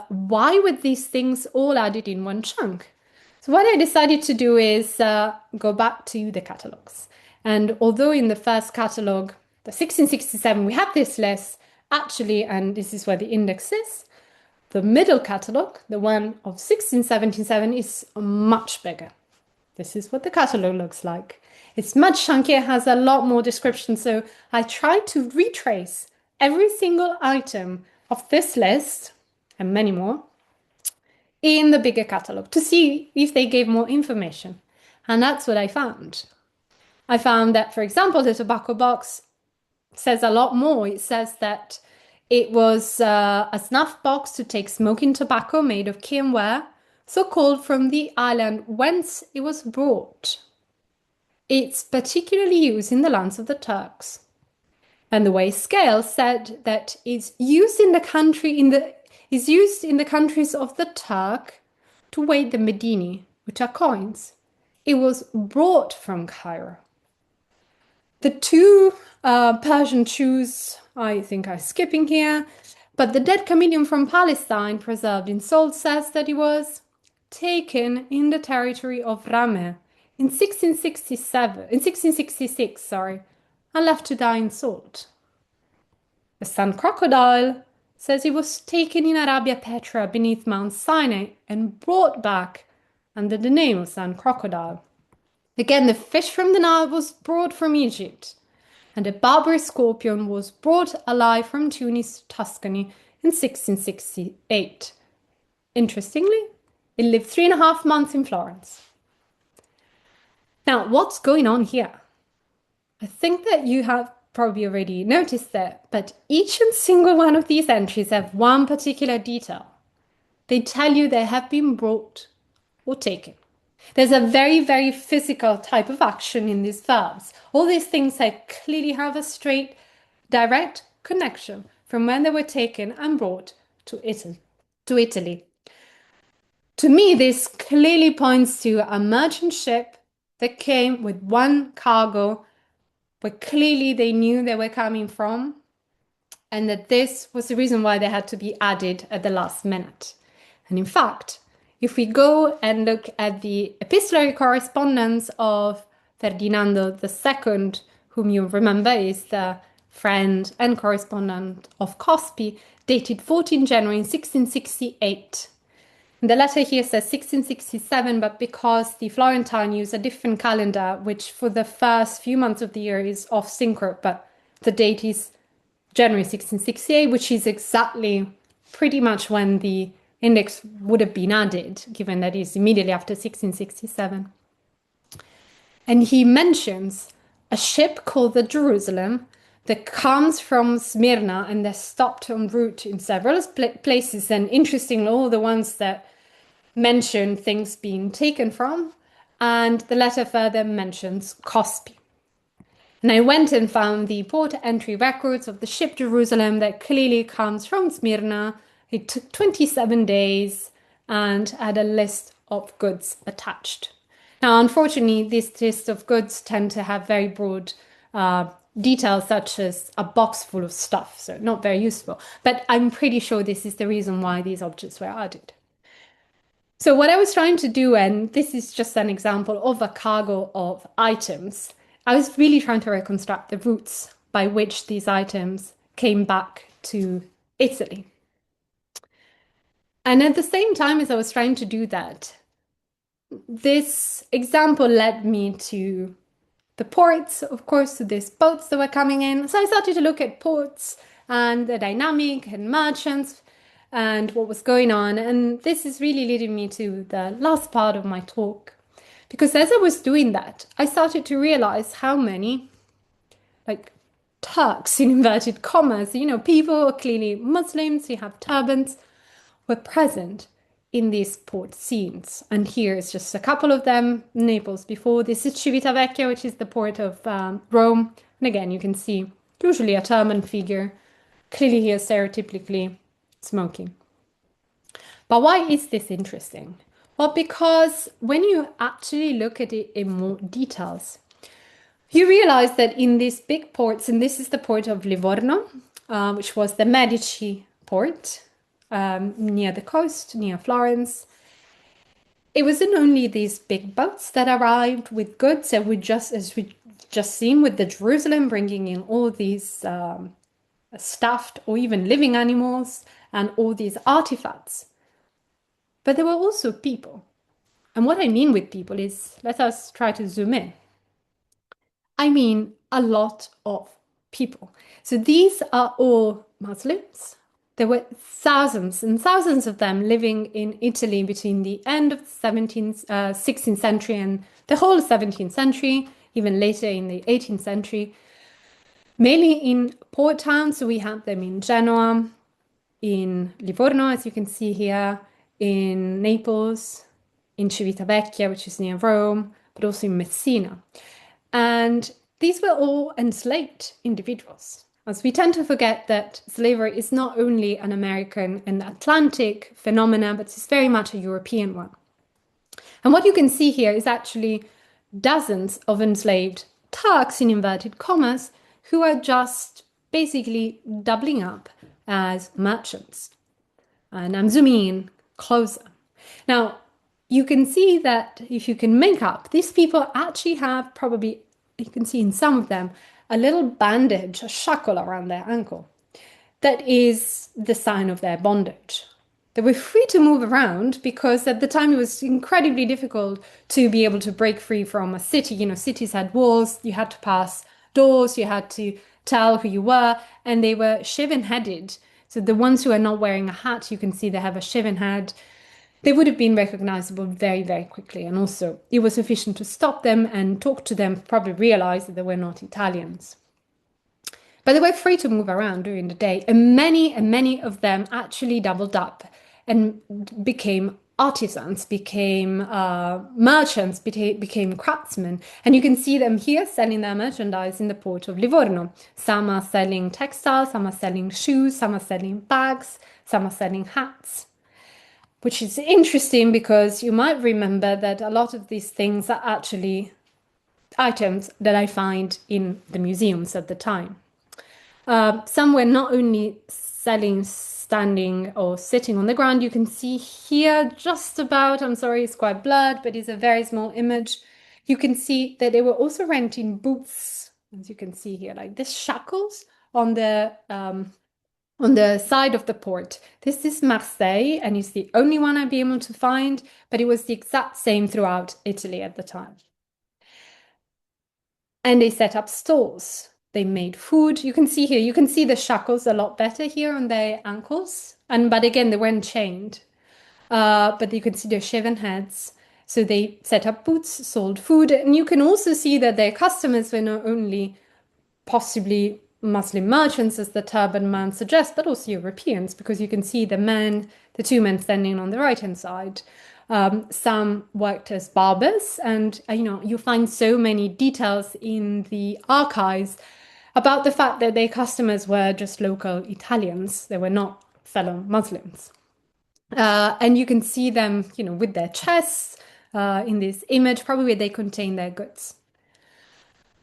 why were these things all added in one chunk? So what I decided to do is go back to the catalogues. And although in the first catalogue, the 1667, we have this list, actually, and this is where the index is, the middle catalogue, the one of 1677, is much bigger. This is what the catalogue looks like. It's much chunkier, has a lot more description. So I tried to retrace every single item of this list, and many more, in the bigger catalogue to see if they gave more information. And that's what I found. I found that, for example, the tobacco box says a lot more. It says that it was a snuff box to take smoking tobacco made of cane ware, so called from the island whence it was brought. It's particularly used in the lands of the Turks. And the weight scale said that it's used in the countries of the Turk to weigh the medini, which are coins. It was brought from Cairo. The 2 Persian shoes, I think I'm skipping here, but the dead chameleon from Palestine preserved in salt says that it was taken in the territory of Rameh in 1666, and left to die in salt. The sand crocodile says it was taken in Arabia Petra beneath Mount Sinai and brought back under the name of sand crocodile. Again, the fish from the Nile was brought from Egypt, and a barbarous scorpion was brought alive from Tunis, Tuscany in 1668. Interestingly, it lived 3.5 months in Florence. Now, what's going on here? I think that you have probably already noticed that, but each and single one of these entries have one particular detail. They tell you they have been brought or taken. There's a very, very physical type of action in these verbs. All these things clearly have a straight, direct connection from when they were taken and brought to Italy. To me, this clearly points to a merchant ship that came with one cargo, but clearly they knew they were coming from, and that this was the reason why they had to be added at the last minute. And in fact, if we go and look at the epistolary correspondence of Ferdinando II, whom you remember is the friend and correspondent of Cosby, dated 14 January 1668, The letter here says 1667, but because the Florentine use a different calendar, which for the first few months of the year is off synchro, but the date is January 1668, which is exactly pretty much when the index would have been added, given that it's immediately after 1667. And he mentions a ship called the Jerusalem that comes from Smyrna, and they're stopped en route in several places. And interestingly, all the ones that mention things being taken from, and the letter further mentions Cosby. And I went and found the port entry records of the ship Jerusalem that clearly comes from Smyrna. It took 27 days and had a list of goods attached. Now, unfortunately, this list of goods tend to have very broad details, such as a box full of stuff, so not very useful. But I'm pretty sure this is the reason why these objects were added. So what I was trying to do, and this is just an example of a cargo of items, I was really trying to reconstruct the routes by which these items came back to Italy. And at the same time as I was trying to do that, this example led me to the ports, of course, to these boats that were coming in. So I started to look at ports and the dynamic and merchants and what was going on. And this is really leading me to the last part of my talk. Because as I was doing that, I started to realize how many, like, Turks in inverted commas, people, clearly Muslims, you have turbans, were present in these port scenes. And here is just a couple of them. Naples before. This is Civitavecchia, which is the port of Rome. And again, you can see usually a turban figure, clearly here stereotypically smoking. But why is this interesting? Well, because when you actually look at it in more details, you realize that in these big ports, and this is the port of Livorno, which was the Medici port, near the coast, near Florence. It wasn't only these big boats that arrived with goods, and we just seen with the Jerusalem bringing in all these stuffed or even living animals and all these artifacts. But there were also people. And what I mean with people is, let us try to zoom in. I mean a lot of people. So these are all Muslims. There were thousands and thousands of them living in Italy between the end of the 16th century and the whole 17th century, even later in the 18th century, mainly in port towns. So we have them in Genoa, in Livorno, as you can see here, in Naples, in Civitavecchia, which is near Rome, but also in Messina. And these were all enslaved individuals. As we tend to forget that slavery is not only an American and Atlantic phenomenon, but it's very much a European one. And what you can see here is actually dozens of enslaved Turks, in inverted commas, who are just basically doubling up as merchants. And I'm zooming in closer. Now, you can see that if you can make up, these people actually have probably, you can see in some of them, a little bandage, a shackle around their ankle. That is the sign of their bondage. They were free to move around because at the time it was incredibly difficult to be able to break free from a city. Cities had walls, you had to pass doors, you had to tell who you were, and they were shaven-headed. So the ones who are not wearing a hat, you can see they have a shaven head. They would have been recognizable very, very quickly. And also, it was sufficient to stop them and talk to them, probably realize that they were not Italians. But they were free to move around during the day. And many of them actually doubled up and became artisans, became merchants, became craftsmen. And you can see them here selling their merchandise in the port of Livorno. Some are selling textiles, some are selling shoes, some are selling bags, some are selling hats. Which is interesting because you might remember that a lot of these things are actually items that I find in the museums at the time. Some were not only selling standing or sitting on the ground. You can see here just about, I'm sorry, it's quite blurred, but it's a very small image. You can see that they were also renting boots, as you can see here, like these shackles on the on the side of the port. This is Marseille, and it's the only one I'd be able to find, but it was the exact same throughout Italy at the time. And they set up stalls. They made food. You can see here, you can see the shackles a lot better here on their ankles. But again, they weren't chained. But you can see their shaven heads. So they set up booths, sold food. And you can also see that their customers were not only possibly Muslim merchants, as the turban man suggests, but also Europeans, because you can see the two men standing on the right-hand side. Some worked as barbers, and you find so many details in the archives about the fact that their customers were just local Italians. They were not fellow Muslims. And you can see them, with their chests in this image, probably where they contain their goods.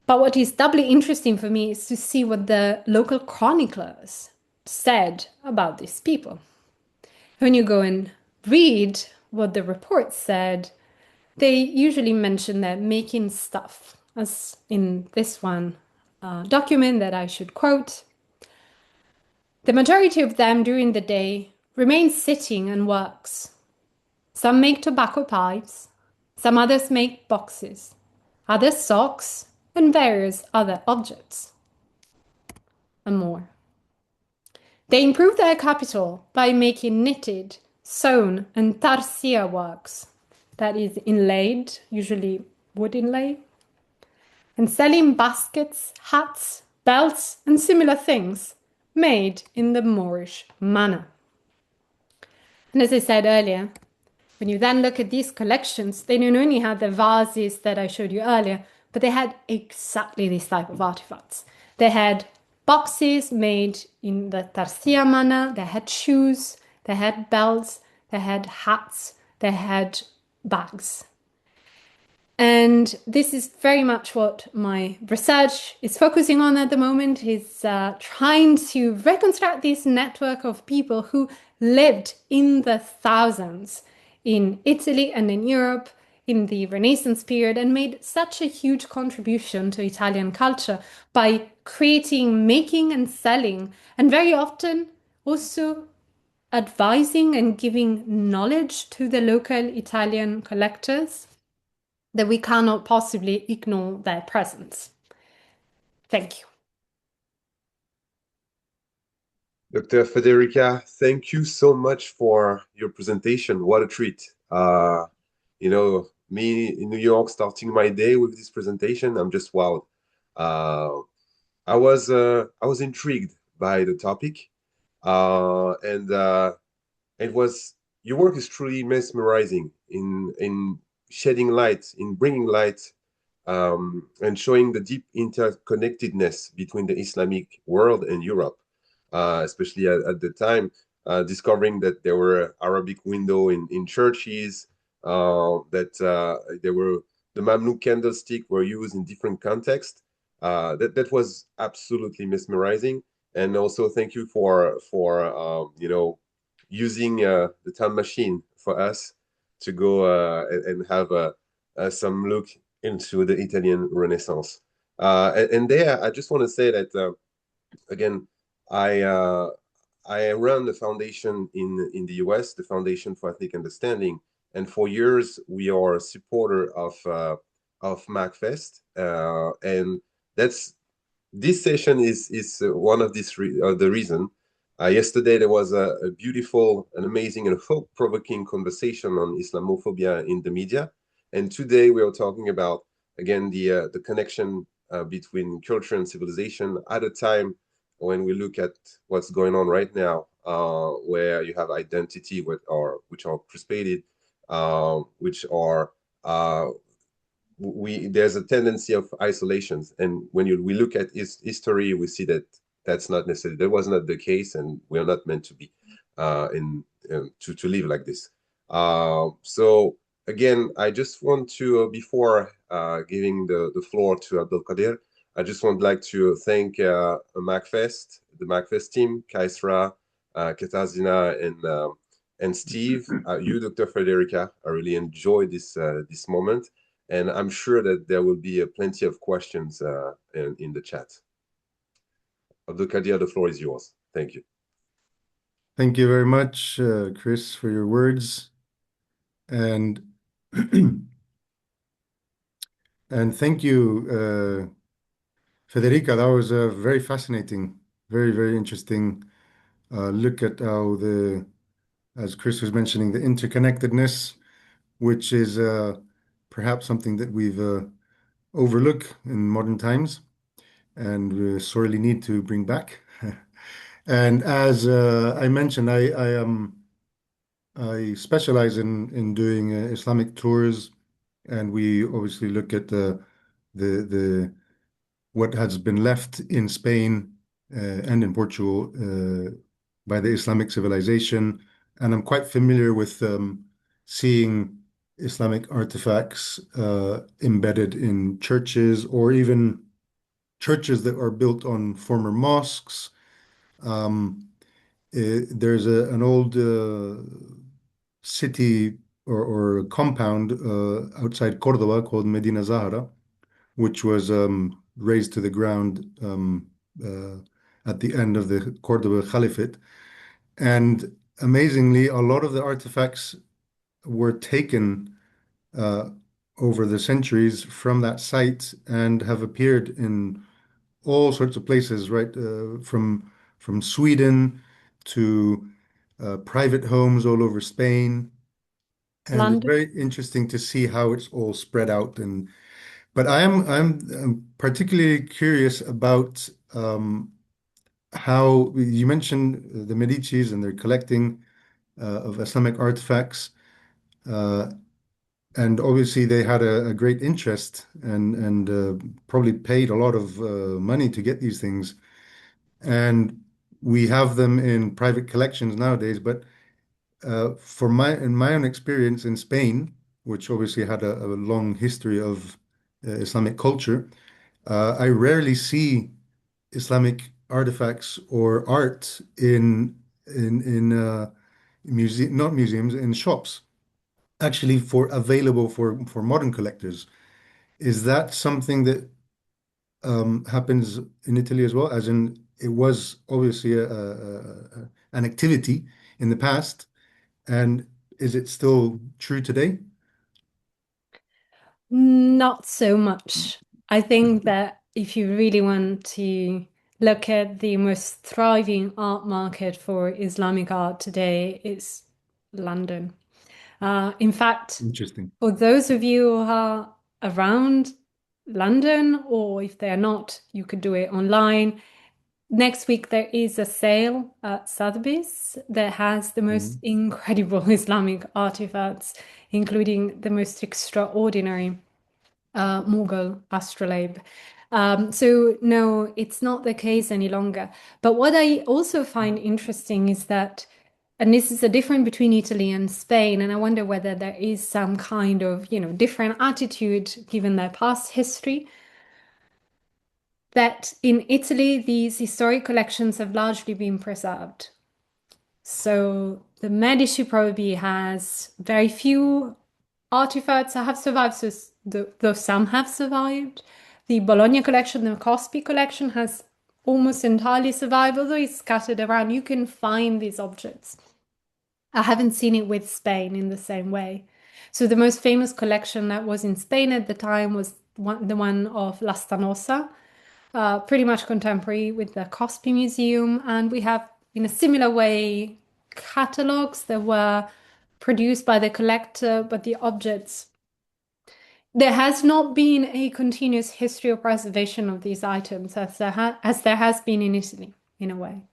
But what is doubly interesting for me is to see what the local chroniclers said about these people. When you go and read what the reports said, they usually mention that making stuff, as in this one document that I should quote. The majority of them during the day remain sitting and works. Some make tobacco pipes, some others make boxes, others socks, and various other objects, and more. They improve their capital by making knitted, sewn, and tarsia works, that is inlaid, usually wood inlay, and selling baskets, hats, belts, and similar things made in the Moorish manner. And as I said earlier, when you then look at these collections, they not only had the vases that I showed you earlier, but they had exactly this type of artifacts. They had boxes made in the tarsia manner, they had shoes, they had belts, they had hats, they had bags. And this is very much what my research is focusing on at the moment, is trying to reconstruct this network of people who lived in the thousands in Italy and in Europe in the Renaissance period and made such a huge contribution to Italian culture by creating, making and selling, and very often also advising and giving knowledge to the local Italian collectors, that we cannot possibly ignore their presence. Thank you. Dr. Federica, thank you so much for your presentation. What a treat. Me in New York, starting my day with this presentation, I'm just wowed. I was intrigued by the topic, and your work is truly mesmerizing in shedding light, in bringing light, and showing the deep interconnectedness between the Islamic world and Europe. Especially at the time, discovering that there were Arabic window in churches, that there were the Mamluk candlestick were used in different contexts. That was absolutely mesmerizing. And also thank you for using the time machine for us to go and have some look into the Italian Renaissance. And there, I just want to say that again, I run the foundation in the US, the Foundationfor Ethnic Understanding, and for years we are a supporter of MACFEST, and this session is one of the reason. Yesterday there was a beautiful, an amazing, and hope-provoking conversation on Islamophobia in the media, and today we are talking about again the connection between culture and civilization at a time when we look at what's going on right now, where you have identity which are crispated, which are there's a tendency of isolations, and when we look at history, we see that that's not necessarily, that was not the case, and we are not meant to be to live like this. So again, I just want to before giving the floor to Abdelkadir, I just would like to thank MACFEST, the MACFEST team, Kaisra, Katarzyna, and Steve. You, Dr. Federica, I really enjoyed this moment, and I'm sure that there will be plenty of questions in the chat. Abdelkadir, the floor is yours. Thank you. Thank you very much, Chris, for your words. And and thank you, Federica. That was a very fascinating, very, very interesting look at how as Chris was mentioning, the interconnectedness, which is perhaps something that we've overlooked in modern times and we sorely need to bring back. And as I mentioned, I specialize in doing Islamic tours, and we obviously look at the what has been left in Spain and in Portugal by the Islamic civilization, and I'm quite familiar with seeing Islamic artifacts embedded in churches or even churches that are built on former mosques. There's an old city or compound outside Cordoba called Medina Zahara, which was razed to the ground uh, at the end of the Cordoba Caliphate. And amazingly, a lot of the artifacts were taken uh, over the centuries from that site and have appeared in all sorts of places, right? From Sweden to private homes all over Spain. And it's London. very interesting to see how it's all spread out. And but I'm particularly curious about how you mentioned the Medicis and their collecting of Islamic artifacts. Uh, and obviously they had a great interest and probably paid a lot of money to get these things. And we have them in private collections nowadays. But in my own experience in Spain, which obviously had a long history of Islamic culture, I rarely see Islamic artifacts or art in not museums, in shops, actually for available for modern collectors. Is that something that happens in Italy as well? As in, it was obviously an activity in the past, and is it still true today? Not so much. I think that if you really want to look at the most thriving art market for Islamic art today, it's London. In fact, Interesting. for those of you who are around London, or if they're not, you could do it online. Next week, there is a sale at Sotheby's that has the most Mhm. incredible Islamic artifacts, including the most extraordinary Mughal astrolabe. So no, it's not the case any longer. But what I also find interesting is that, and this is a difference between Italy and Spain, and I wonder whether there is some kind of, different attitude given their past history, that in Italy, these historic collections have largely been preserved. So the Medici probably has very few artifacts that have survived, so though some have survived. The Bologna collection, the Cospi collection, has almost entirely survived, although it's scattered around. You can find these objects. I haven't seen it with Spain in the same way. So the most famous collection that was in Spain at the time was the one of La Stanosa, pretty much contemporary with the Cospi Museum. And we have, in a similar way, catalogs that were produced by the collector, but the objects. There has not been a continuous history of preservation of these items as there has been in Italy, in a way.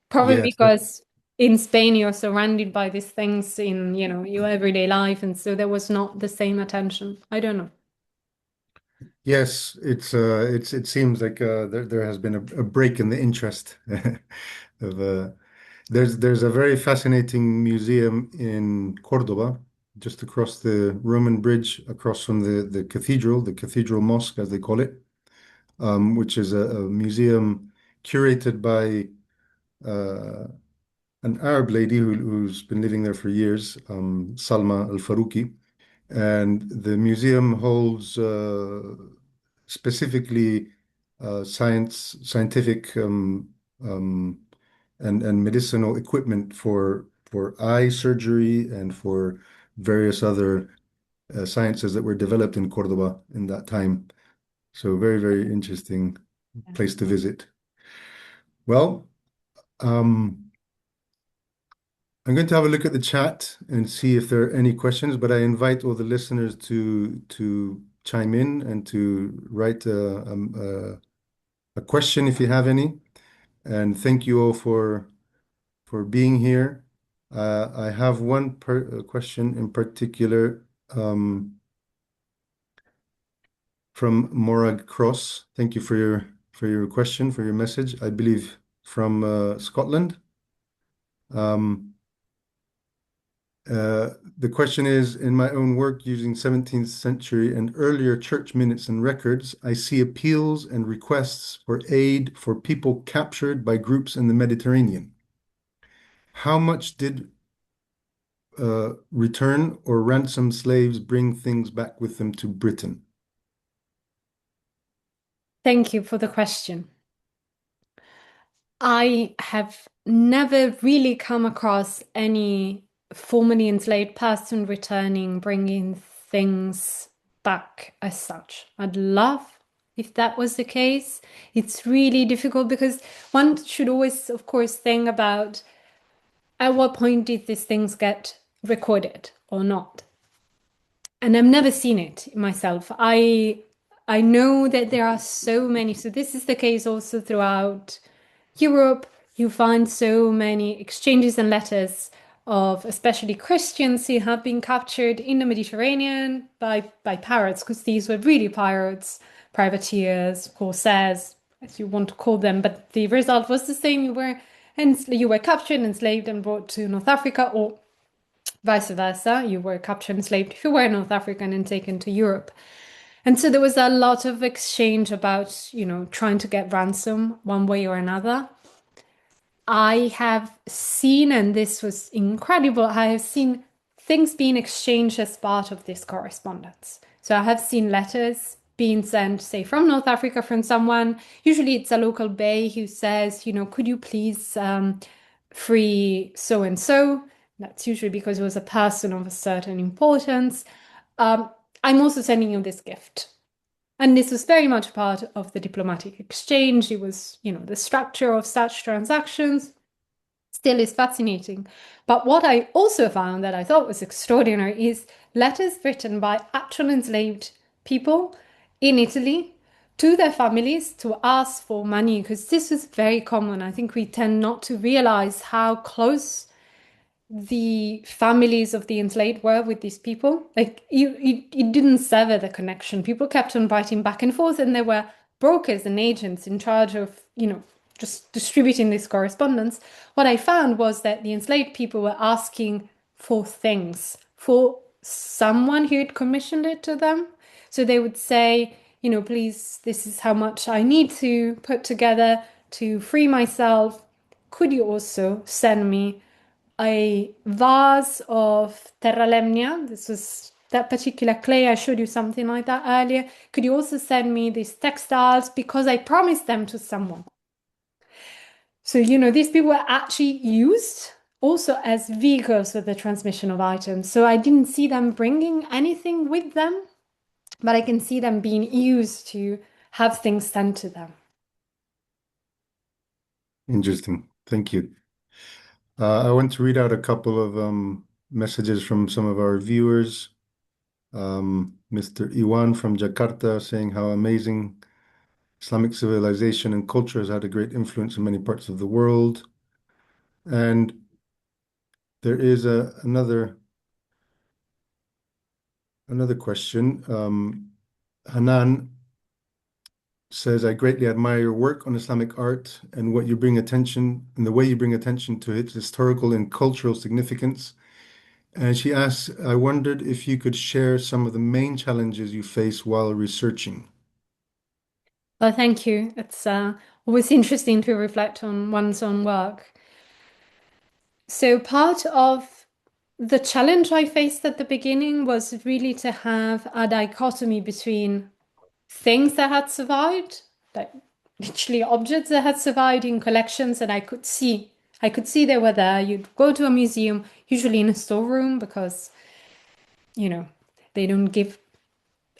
Probably Yes, because in Spain you're surrounded by these things in, your everyday life, and so there was not the same attention. I don't know. yes, it seems like there has been a break in the interest of there's a very fascinating museum in Cordoba, just across the Roman bridge, across from the cathedral, the cathedral mosque, as they call it, which is a museum curated by uh, an Arab lady who's been living there for years, Salma Al Farouki. And the museum holds specifically scientific um, and medicinal equipment for eye surgery and for various other sciences that were developed in Cordoba in that time. So very, very interesting place to visit. Well, I'm going to have a look at the chat and see if there are any questions, but I invite all the listeners to chime in and to write a question if you have any. And thank you all for being here. I have one question in particular from Morag Cross. Thank you for your question, for your message. I believe from Scotland. The question is, in my own work using 17th century and earlier church minutes and records, I see appeals and requests for aid for people captured by groups in the Mediterranean. How much did return or ransom slaves bring things back with them to Britain? Thank you for the question. I have never really come across any formerly enslaved person returning, bringing things back as such. I'd love if that was the case. It's really difficult because one should always, of course, think about at what point did these things get recorded or not. And I've never seen it myself. I know that there are so many. So this is the case also throughout Europe. You find so many exchanges and letters of especially Christians who have been captured in the Mediterranean by pirates, because these were really pirates, privateers, corsairs, as you want to call them. But the result was the same. You were captured, enslaved, and brought to North Africa, or vice versa. You were captured, enslaved if you were North African and taken to Europe. And so there was a lot of exchange about, trying to get ransom one way or another. I have seen, and this was incredible, I have seen things being exchanged as part of this correspondence. So I have seen letters being sent, say, from North Africa from someone. Usually it's a local bey who says, could you please free so-and-so? That's usually because it was a person of a certain importance. I'm also sending you this gift. And this was very much part of the diplomatic exchange. It was, the structure of such transactions still is fascinating. But what I also found that I thought was extraordinary is letters written by actual enslaved people in Italy to their families to ask for money, because this was very common. I think we tend not to realize how close the families of the enslaved were with these people. Like, it didn't sever the connection. People kept on writing back and forth, and there were brokers and agents in charge of, just distributing this correspondence. What I found was that the enslaved people were asking for things, for someone who had commissioned it to them. So they would say, please, this is how much I need to put together to free myself. Could you also send me a vase of terra lemnia? This was that particular clay. I showed you something like that earlier. Could you also send me these textiles because I promised them to someone? So, these people were actually used also as vehicles for the transmission of items. So I didn't see them bringing anything with them, but I can see them being used to have things sent to them. Interesting. Thank you. I want to read out a couple of messages from some of our viewers. Mr. Iwan from Jakarta saying how amazing Islamic civilization and culture has had a great influence in many parts of the world. And there is another question. Hanan says, I greatly admire your work on Islamic art and the way you bring attention to its historical and cultural significance. And she asks, I wondered if you could share some of the main challenges you face while researching. Well, thank you. It's always interesting to reflect on one's own work. So part of the challenge I faced at the beginning was really to have a dichotomy between things that had survived, like literally objects that had survived in collections that I could see I could see they were there. You'd go to a museum, usually in a storeroom, because, you know, they don't give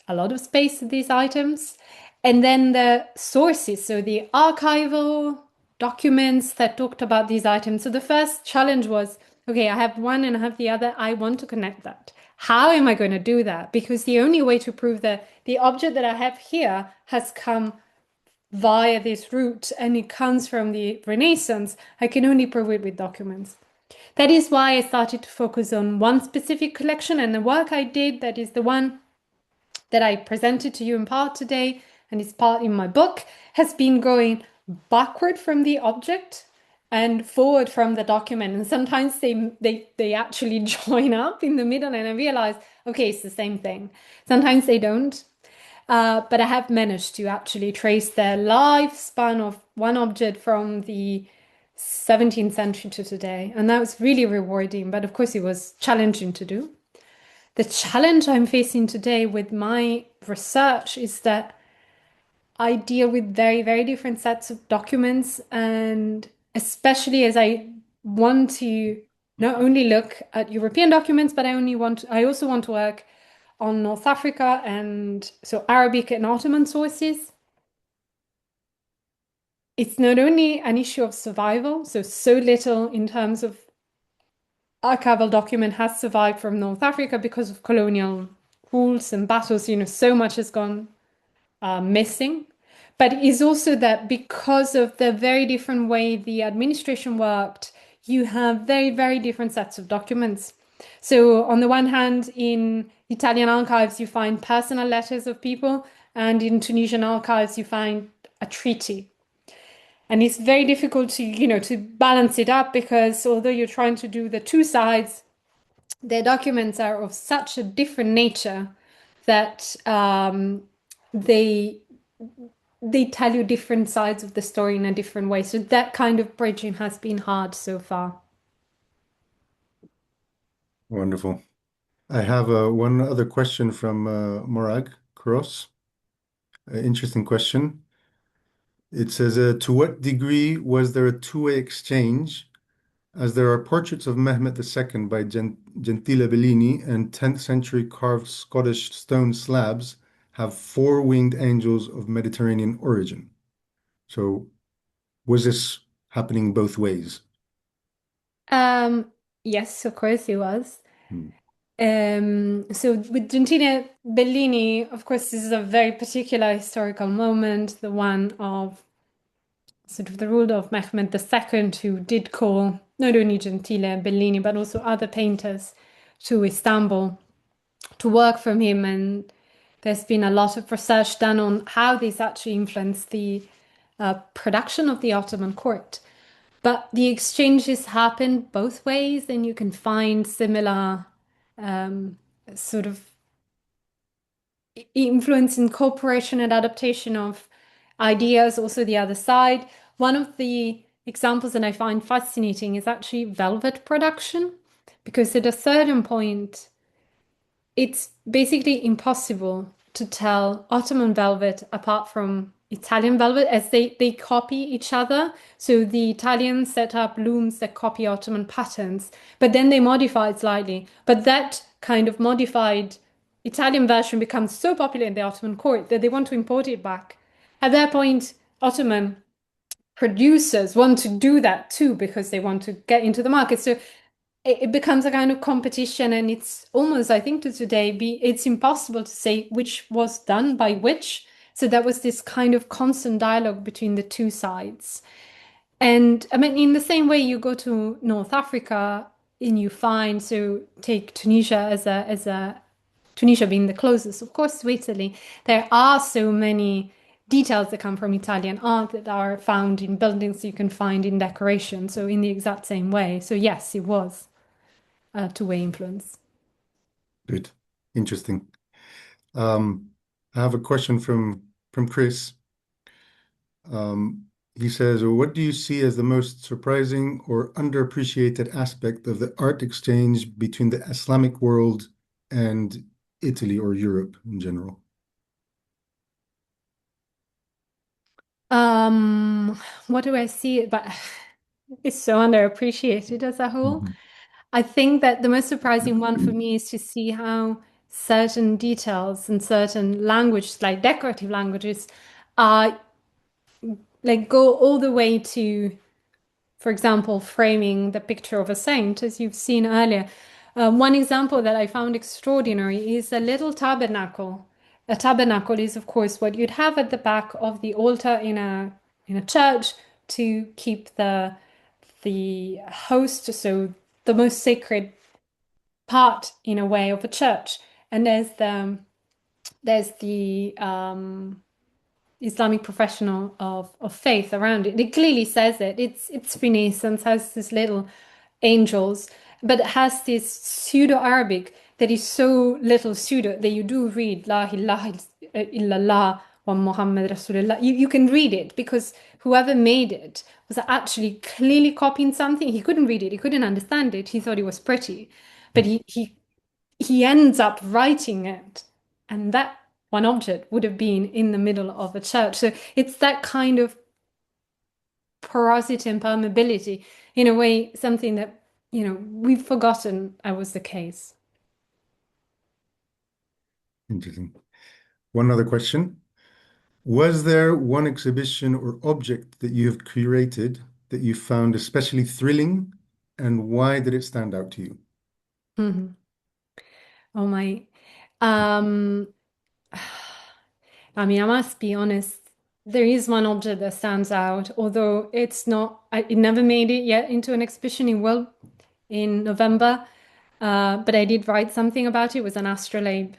a lot of space to these items. And then the sources, so the archival documents that talked about these items. So the first challenge was, okay, I have one and I have the other. I want to connect that. How am I going to do that? Because the only way to prove that the object that I have here has come via this route and it comes from the Renaissance, I can only prove it with documents. That is why I started to focus on one specific collection, and the work I did, that is the one that I presented to you in part today, and is part in my book, has been going backward from the object and forward from the document. And sometimes they actually join up in the middle, and I realize, okay, it's the same thing. Sometimes they don't. But I have managed to actually trace the lifespan of one object from the 17th century to today. And that was really rewarding, but of course it was challenging to do. The challenge I'm facing today with my research is that I deal with very, very different sets of documents, and especially as I want to not only look at European documents, but I also want to work on North Africa, and so Arabic and Ottoman sources. It's not only an issue of survival, so little in terms of archival document has survived from North Africa because of colonial rules and battles, so much has gone missing. But it's also that because of the very different way the administration worked, you have very, very different sets of documents. So on the one hand, in Italian archives, you find personal letters of people, and in Tunisian archives, you find a treaty. And it's very difficult to balance it up, because although you're trying to do the two sides, their documents are of such a different nature that they tell you different sides of the story in a different way. So that kind of bridging has been hard so far. Wonderful. I have one other question from Morag Cross. Interesting question. It says, to what degree was there a two-way exchange, as there are portraits of Mehmet II by Gentile Bellini and 10th century carved Scottish stone slabs have four winged angels of Mediterranean origin. So was this happening both ways? Yes, of course it was. So with Gentile Bellini, of course, this is a very particular historical moment, the one of sort of the rule of Mehmed II, who did call not only Gentile Bellini, but also other painters to Istanbul to work from him. And there's been a lot of research done on how this actually influenced the production of the Ottoman court. But the exchanges happen both ways, and you can find similar sort of influence in cooperation and adaptation of ideas, also the other side. One of the examples that I find fascinating is actually velvet production, because at a certain point, it's basically impossible to tell Ottoman velvet apart from Italian velvet, as they copy each other. So the Italians set up looms that copy Ottoman patterns, but then they modify it slightly. But that kind of modified Italian version becomes so popular in the Ottoman court that they want to import it back. At that point, Ottoman producers want to do that too, because they want to get into the market. So it becomes a kind of competition, and it's almost, I think, to today, it's impossible to say which was done by which. So there was this kind of constant dialogue between the two sides. And I mean, in the same way, you go to North Africa and you find, so take Tunisia as a Tunisia being the closest, of course, to Italy. There are so many details that come from Italian art that are found in buildings you can find in decoration. So in the exact same way. So yes, it was a two-way influence. Good. Interesting. I have a question from Chris. He says, what do you see as the most surprising or underappreciated aspect of the art exchange between the Islamic world and Italy or Europe in general? What do I see? But is so underappreciated as a whole. I think that the most surprising one for me is to see how certain details and certain languages, like decorative languages, are like go all the way to, for example, framing the picture of a saint, as you've seen earlier. One example that I found extraordinary is a little tabernacle. A tabernacle is, of course, what you'd have at the back of the altar in a church to keep the host, so the most sacred part in a way of a church. And there's the Islamic professional of faith around it. It clearly says it. It's Renaissance, has this little angels, but it has this pseudo-Arabic that is so little pseudo that you do read La ilaha illallah wa Muhammad Rasulullah. You can read it because whoever made it was actually clearly copying something. He couldn't read it. He couldn't understand it. He thought it was pretty, but he ends up writing it, and that one object would have been in the middle of a church. So it's that kind of porosity and permeability, in a way, something that, we've forgotten was the case. Interesting. One other question. Was there one exhibition or object that you have curated that you found especially thrilling, and why did it stand out to you? Mm-hmm. Oh my. I mean, I must be honest. There is one object that stands out, although it never made it yet into an exhibition. It will in November, but I did write something about it. It was an astrolabe,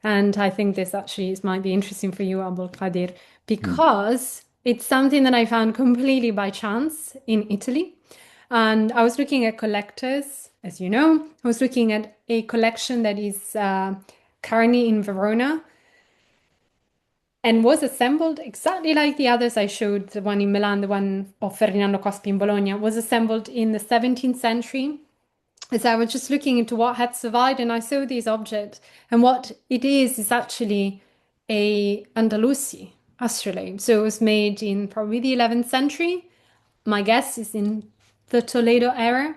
and I think this actually might be interesting for you, Abul Qadir, because it's something that I found completely by chance in Italy. And I was looking at collectors, as you know. I was looking at a collection that is currently in Verona and was assembled exactly like the others I showed, the one in Milan, the one of Ferdinando Cospi in Bologna, was assembled in the 17th century. As I was just looking into what had survived, and I saw these objects, and what it is actually a Andalusi astrolabe. So it was made in probably the 11th century. My guess is in the Toledo era.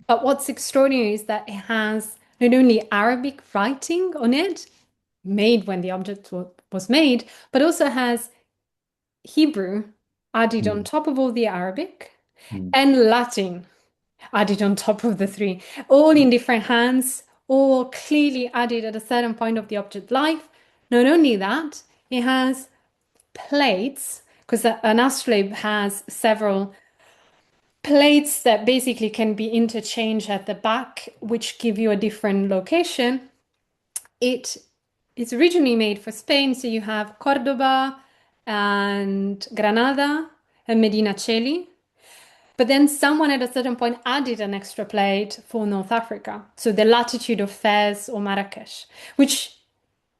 But what's extraordinary is that it has not only Arabic writing on it, made when the object was made, but also has Hebrew added on top of all the Arabic and Latin added on top of the three, all in different hands, all clearly added at a certain point of the object life. Not only that, it has plates, because an astrolabe has several plates that basically can be interchanged at the back, which give you a different location. It's originally made for Spain, so you have Cordoba and Granada and Medina Celi. But then someone at a certain point added an extra plate for North Africa, so the latitude of Fez or Marrakesh, which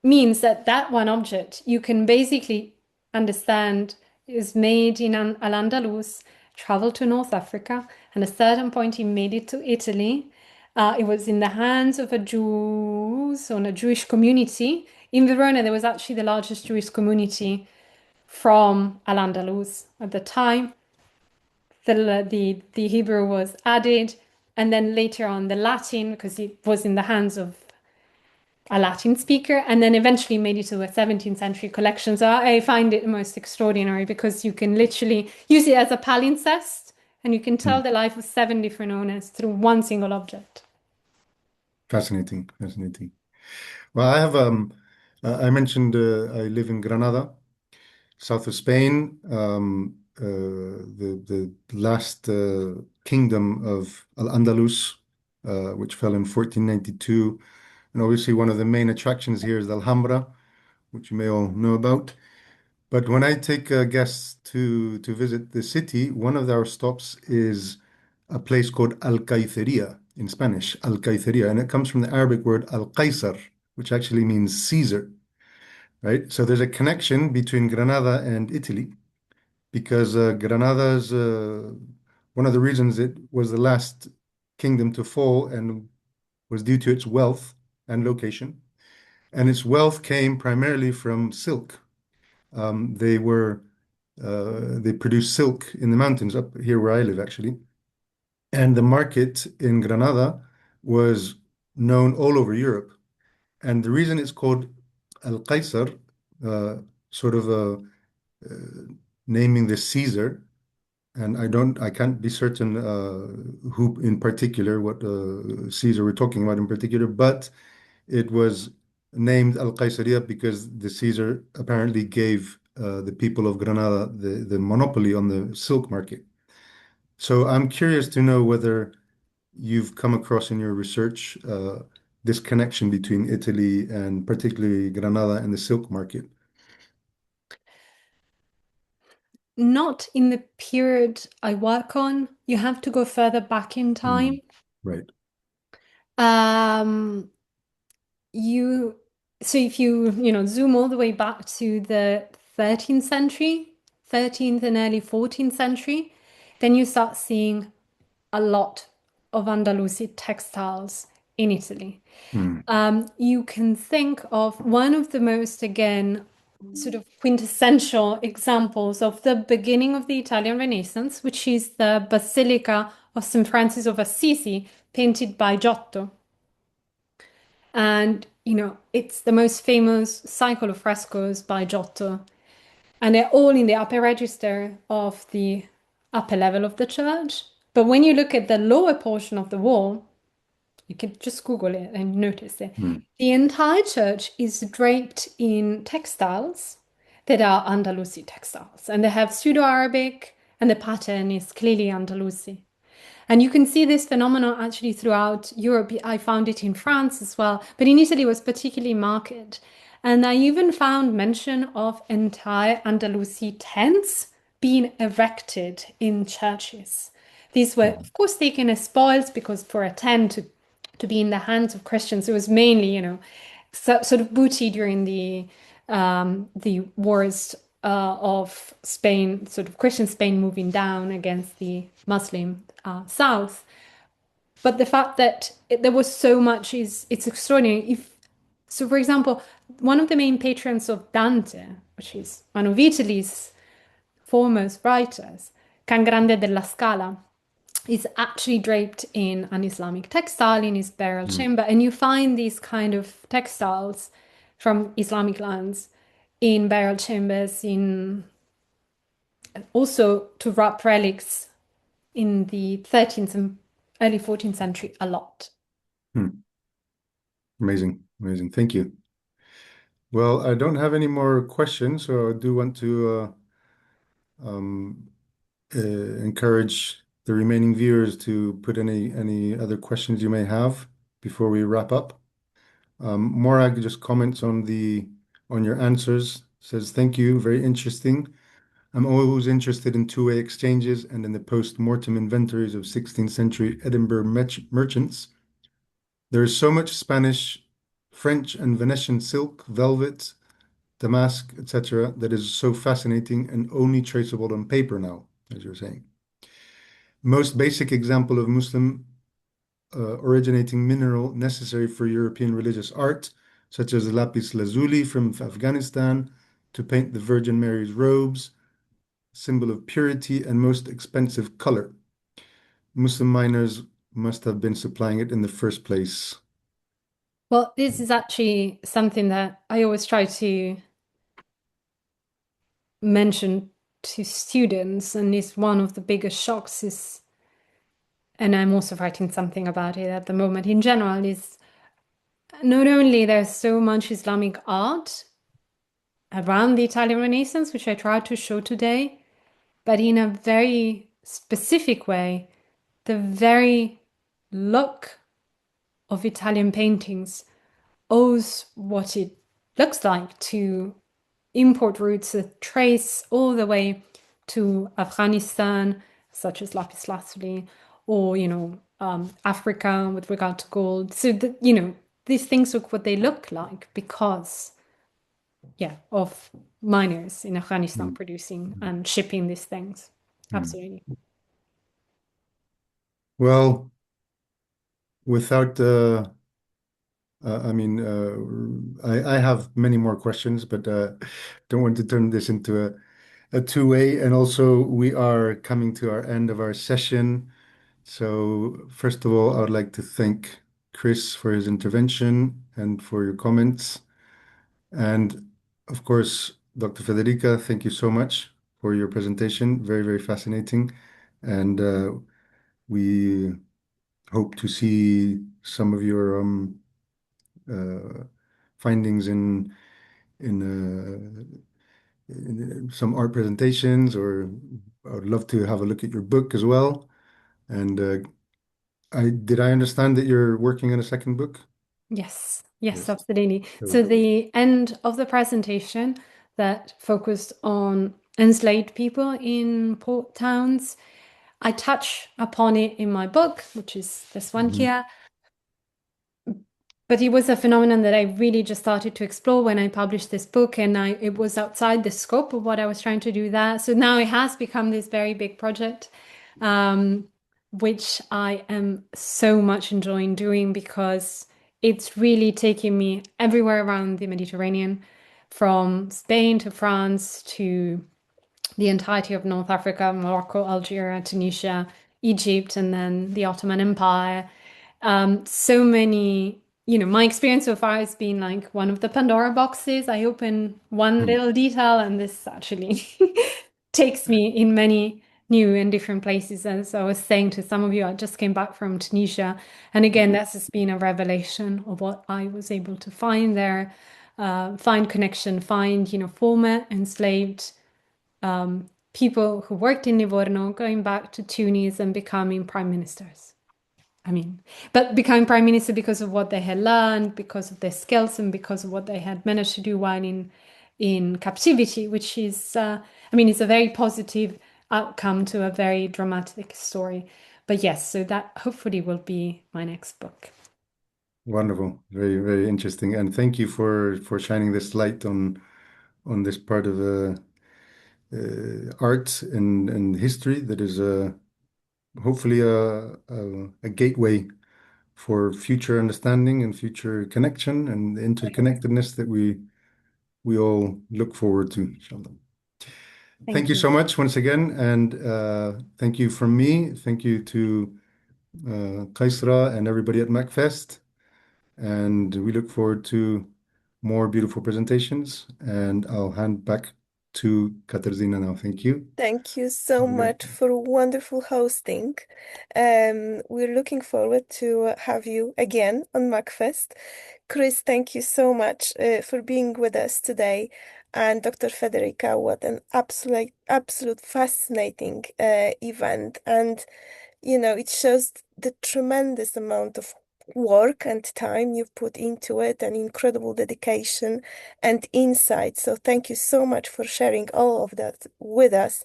means that one object you can basically understand is made in Al-Andalus, traveled to North Africa, and at a certain point he made it to Italy. It was in the hands of a Jewish community. In Verona, there was actually the largest Jewish community from Al-Andalus at the time. The Hebrew was added, and then later on the Latin, because it was in the hands of a Latin speaker, and then eventually made it to a 17th century collection. So I find it most extraordinary because you can literally use it as a palimpsest, and you can tell the life of 7 different owners through one single object. Fascinating, fascinating. Well, I have I mentioned I live in Granada, south of Spain. The last kingdom of Al-Andalus, which fell in 1492. And obviously one of the main attractions here is the Alhambra, which you may all know about. But when I take guests to visit the city, one of our stops is a place called Alcaiceria in Spanish, Alcaiceria, and it comes from the Arabic word Al-Qaisar, which actually means Caesar, right? So there's a connection between Granada and Italy because Granada's one of the reasons it was the last kingdom to fall and was due to its wealth and location. And its wealth came primarily from silk. They were they produce silk in the mountains up here where I live, actually. And the market in Granada was known all over Europe. And the reason it's called Al-Qaisar, sort of naming the Caesar, and I can't be certain who in particular, what Caesar we're talking about in particular, but it was named Al-Qaisariya because the Caesar apparently gave the people of Granada the monopoly on the silk market. So I'm curious to know whether you've come across in your research this connection between Italy and particularly Granada and the silk market. Not in the period I work on. You have to go further back in time. Right. So if you zoom all the way back to the 13th century, 13th and early 14th century, then you start seeing a lot of Andalusi textiles in Italy. You can think of one of the most, again, sort of quintessential examples of the beginning of the Italian Renaissance, which is the Basilica of St. Francis of Assisi, painted by Giotto. And, it's the most famous cycle of frescoes by Giotto. And they're all in the upper register of the upper level of the church. But when you look at the lower portion of the wall, you can just Google it and notice it. The entire church is draped in textiles that are Andalusi textiles. And they have Pseudo-Arabic, and the pattern is clearly Andalusi. And you can see this phenomenon actually throughout Europe. I found it in France as well, but in Italy it was particularly marked. And I even found mention of entire Andalusi tents being erected in churches. These were, of course, taken as spoils because for a tent to be in the hands of Christians, it was mainly, sort of booty during the wars of Spain, sort of Christian Spain moving down against the Muslim South. But the fact that there was so much it's extraordinary. So, for example, one of the main patrons of Dante, which is one of Italy's foremost writers, Can Grande della Scala, is actually draped in an Islamic textile in his burial chamber. And you find these kind of textiles from Islamic lands in burial chambers, in also to wrap relics in the 13th and early 14th century a lot. Amazing. Thank you. Well, I don't have any more questions, so I do want to encourage the remaining viewers to put any other questions you may have before we wrap up. Morag just comments on your answers, says, thank you, very interesting. I'm always interested in two-way exchanges and in the post-mortem inventories of 16th century Edinburgh merchants. There is so much Spanish, French, and Venetian silk, velvet, damask, etc., that is so fascinating and only traceable on paper now, as you're saying. Most basic example of Muslim originating mineral necessary for European religious art, such as the lapis lazuli from Afghanistan, to paint the Virgin Mary's robes, symbol of purity and most expensive color. Muslim miners must have been supplying it in the first place. Well, this is actually something that I always try to mention to students, and is one of the biggest shocks is, and I'm also writing something about it at the moment in general, is not only there's so much Islamic art around the Italian Renaissance, which I try to show today, but in a very specific way, the very look of Italian paintings owes what it looks like to import routes that trace all the way to Afghanistan, such as lapis lazuli, or Africa with regard to gold. So these things look what they look like because of miners in Afghanistan producing and shipping these things. Absolutely. Well, without I have many more questions, but don't want to turn this into a two-way, and also we are coming to our end of our session. So first of all, I would like to thank Chris for his intervention and for your comments. And of course, Dr. Federica, thank you so much for your presentation. Very, very fascinating. And we hope to see some of your findings in some art presentations, or I would love to have a look at your book as well. And did I understand that you're working on a second book? Yes, Yes. absolutely. So- So the end of the presentation that focused on enslaved people in port towns, I touch upon it in my book, which is this one Mhm. here. But it was a phenomenon that I really just started to explore when I published this book, and it was outside the scope of what I was trying to do there. So now it has become this very big project, which I am so much enjoying doing because it's really taking me everywhere around the Mediterranean, from Spain to France to the entirety of North Africa, Morocco, Algeria, Tunisia, Egypt, and then the Ottoman Empire. So many, my experience so far has been like one of the Pandora boxes. I open one little detail, and this actually takes me in many new and different places. As I was saying to some of you, I just came back from Tunisia. And again, that's just been a revelation of what I was able to find there, find connection, find, former enslaved people who worked in Livorno going back to Tunis and becoming prime ministers. But becoming prime minister because of what they had learned, because of their skills, and because of what they had managed to do while in captivity, which is, it's a very positive outcome to a very dramatic story. But yes, so that hopefully will be my next book. Wonderful. Very, very interesting. And thank you for shining this light on this part of art and history that is hopefully a gateway for future understanding and future connection and interconnectedness that we all look forward to, inshallah. Thank you so much once again, and thank you from me. Thank you to Kaisra and everybody at MACFEST, and we look forward to more beautiful presentations. And I'll hand back to Katarzyna now. Thank you. Thank you so much for wonderful hosting. We're looking forward to have you again on MACFEST. Chris, thank you so much for being with us today. And Dr. Federica, what an absolute fascinating event. And, it shows the tremendous amount of work and time you've put into it, and incredible dedication and insight. So thank you so much for sharing all of that with us,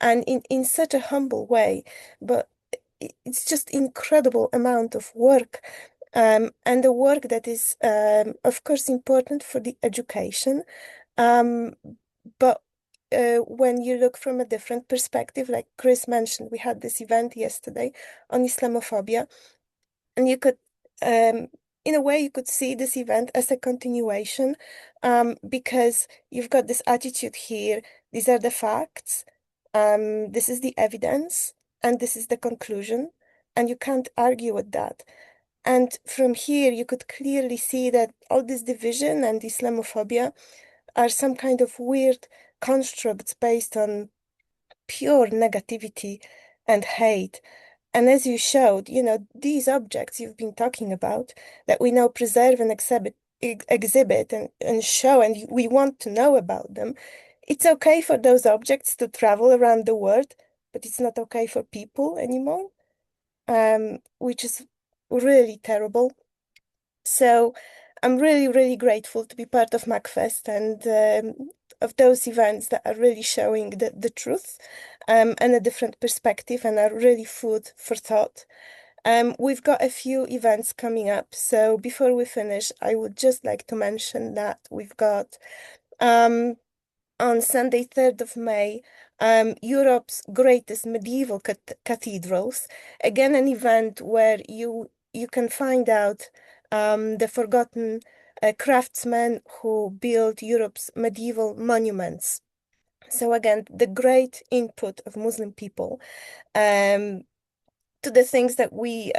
and in such a humble way. But it's just incredible amount of work, and the work that is, of course, important for the education. But when you look from a different perspective, like Chris mentioned, we had this event yesterday on Islamophobia, and you could, in a way, you could see this event as a continuation, because you've got this attitude here. These are the facts. This is the evidence, and this is the conclusion, and you can't argue with that. And from here, you could clearly see that all this division and Islamophobia are some kind of weird constructs based on pure negativity and hate. And as you showed, these objects you've been talking about that we now preserve and exhibit and show, and we want to know about them. It's okay for those objects to travel around the world, but it's not okay for people anymore, which is really terrible. So I'm really, really grateful to be part of MACFEST and of those events that are really showing the truth, and a different perspective, and are really food for thought. We've got a few events coming up. So before we finish, I would just like to mention that we've got on Sunday, 3rd of May, Europe's greatest medieval cathedrals. Again, an event where you can find out the forgotten craftsmen who built Europe's medieval monuments. So again, the great input of Muslim people to the things that we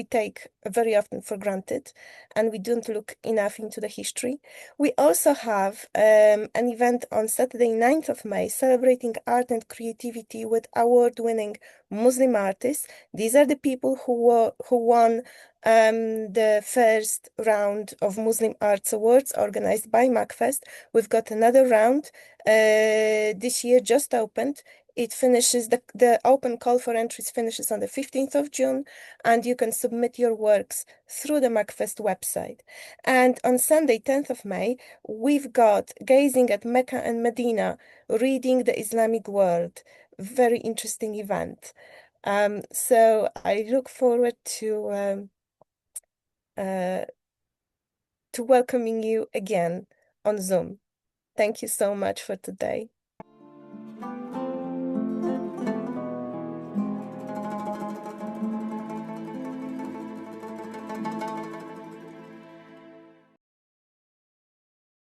take very often for granted, and we don't look enough into the history. We also have an event on Saturday, 9th of May, celebrating art and creativity with award-winning Muslim artists. These are the people who won the first round of Muslim Arts Awards organized by MACFEST. We've got another round this year just opened. It finishes, the open call for entries finishes on the 15th of June, and you can submit your works through the MACFEST website. And on Sunday, 10th of May, we've got Gazing at Mecca and Medina, Reading the Islamic World. Very interesting event. So I look forward to welcoming you again on Zoom. Thank you so much for today.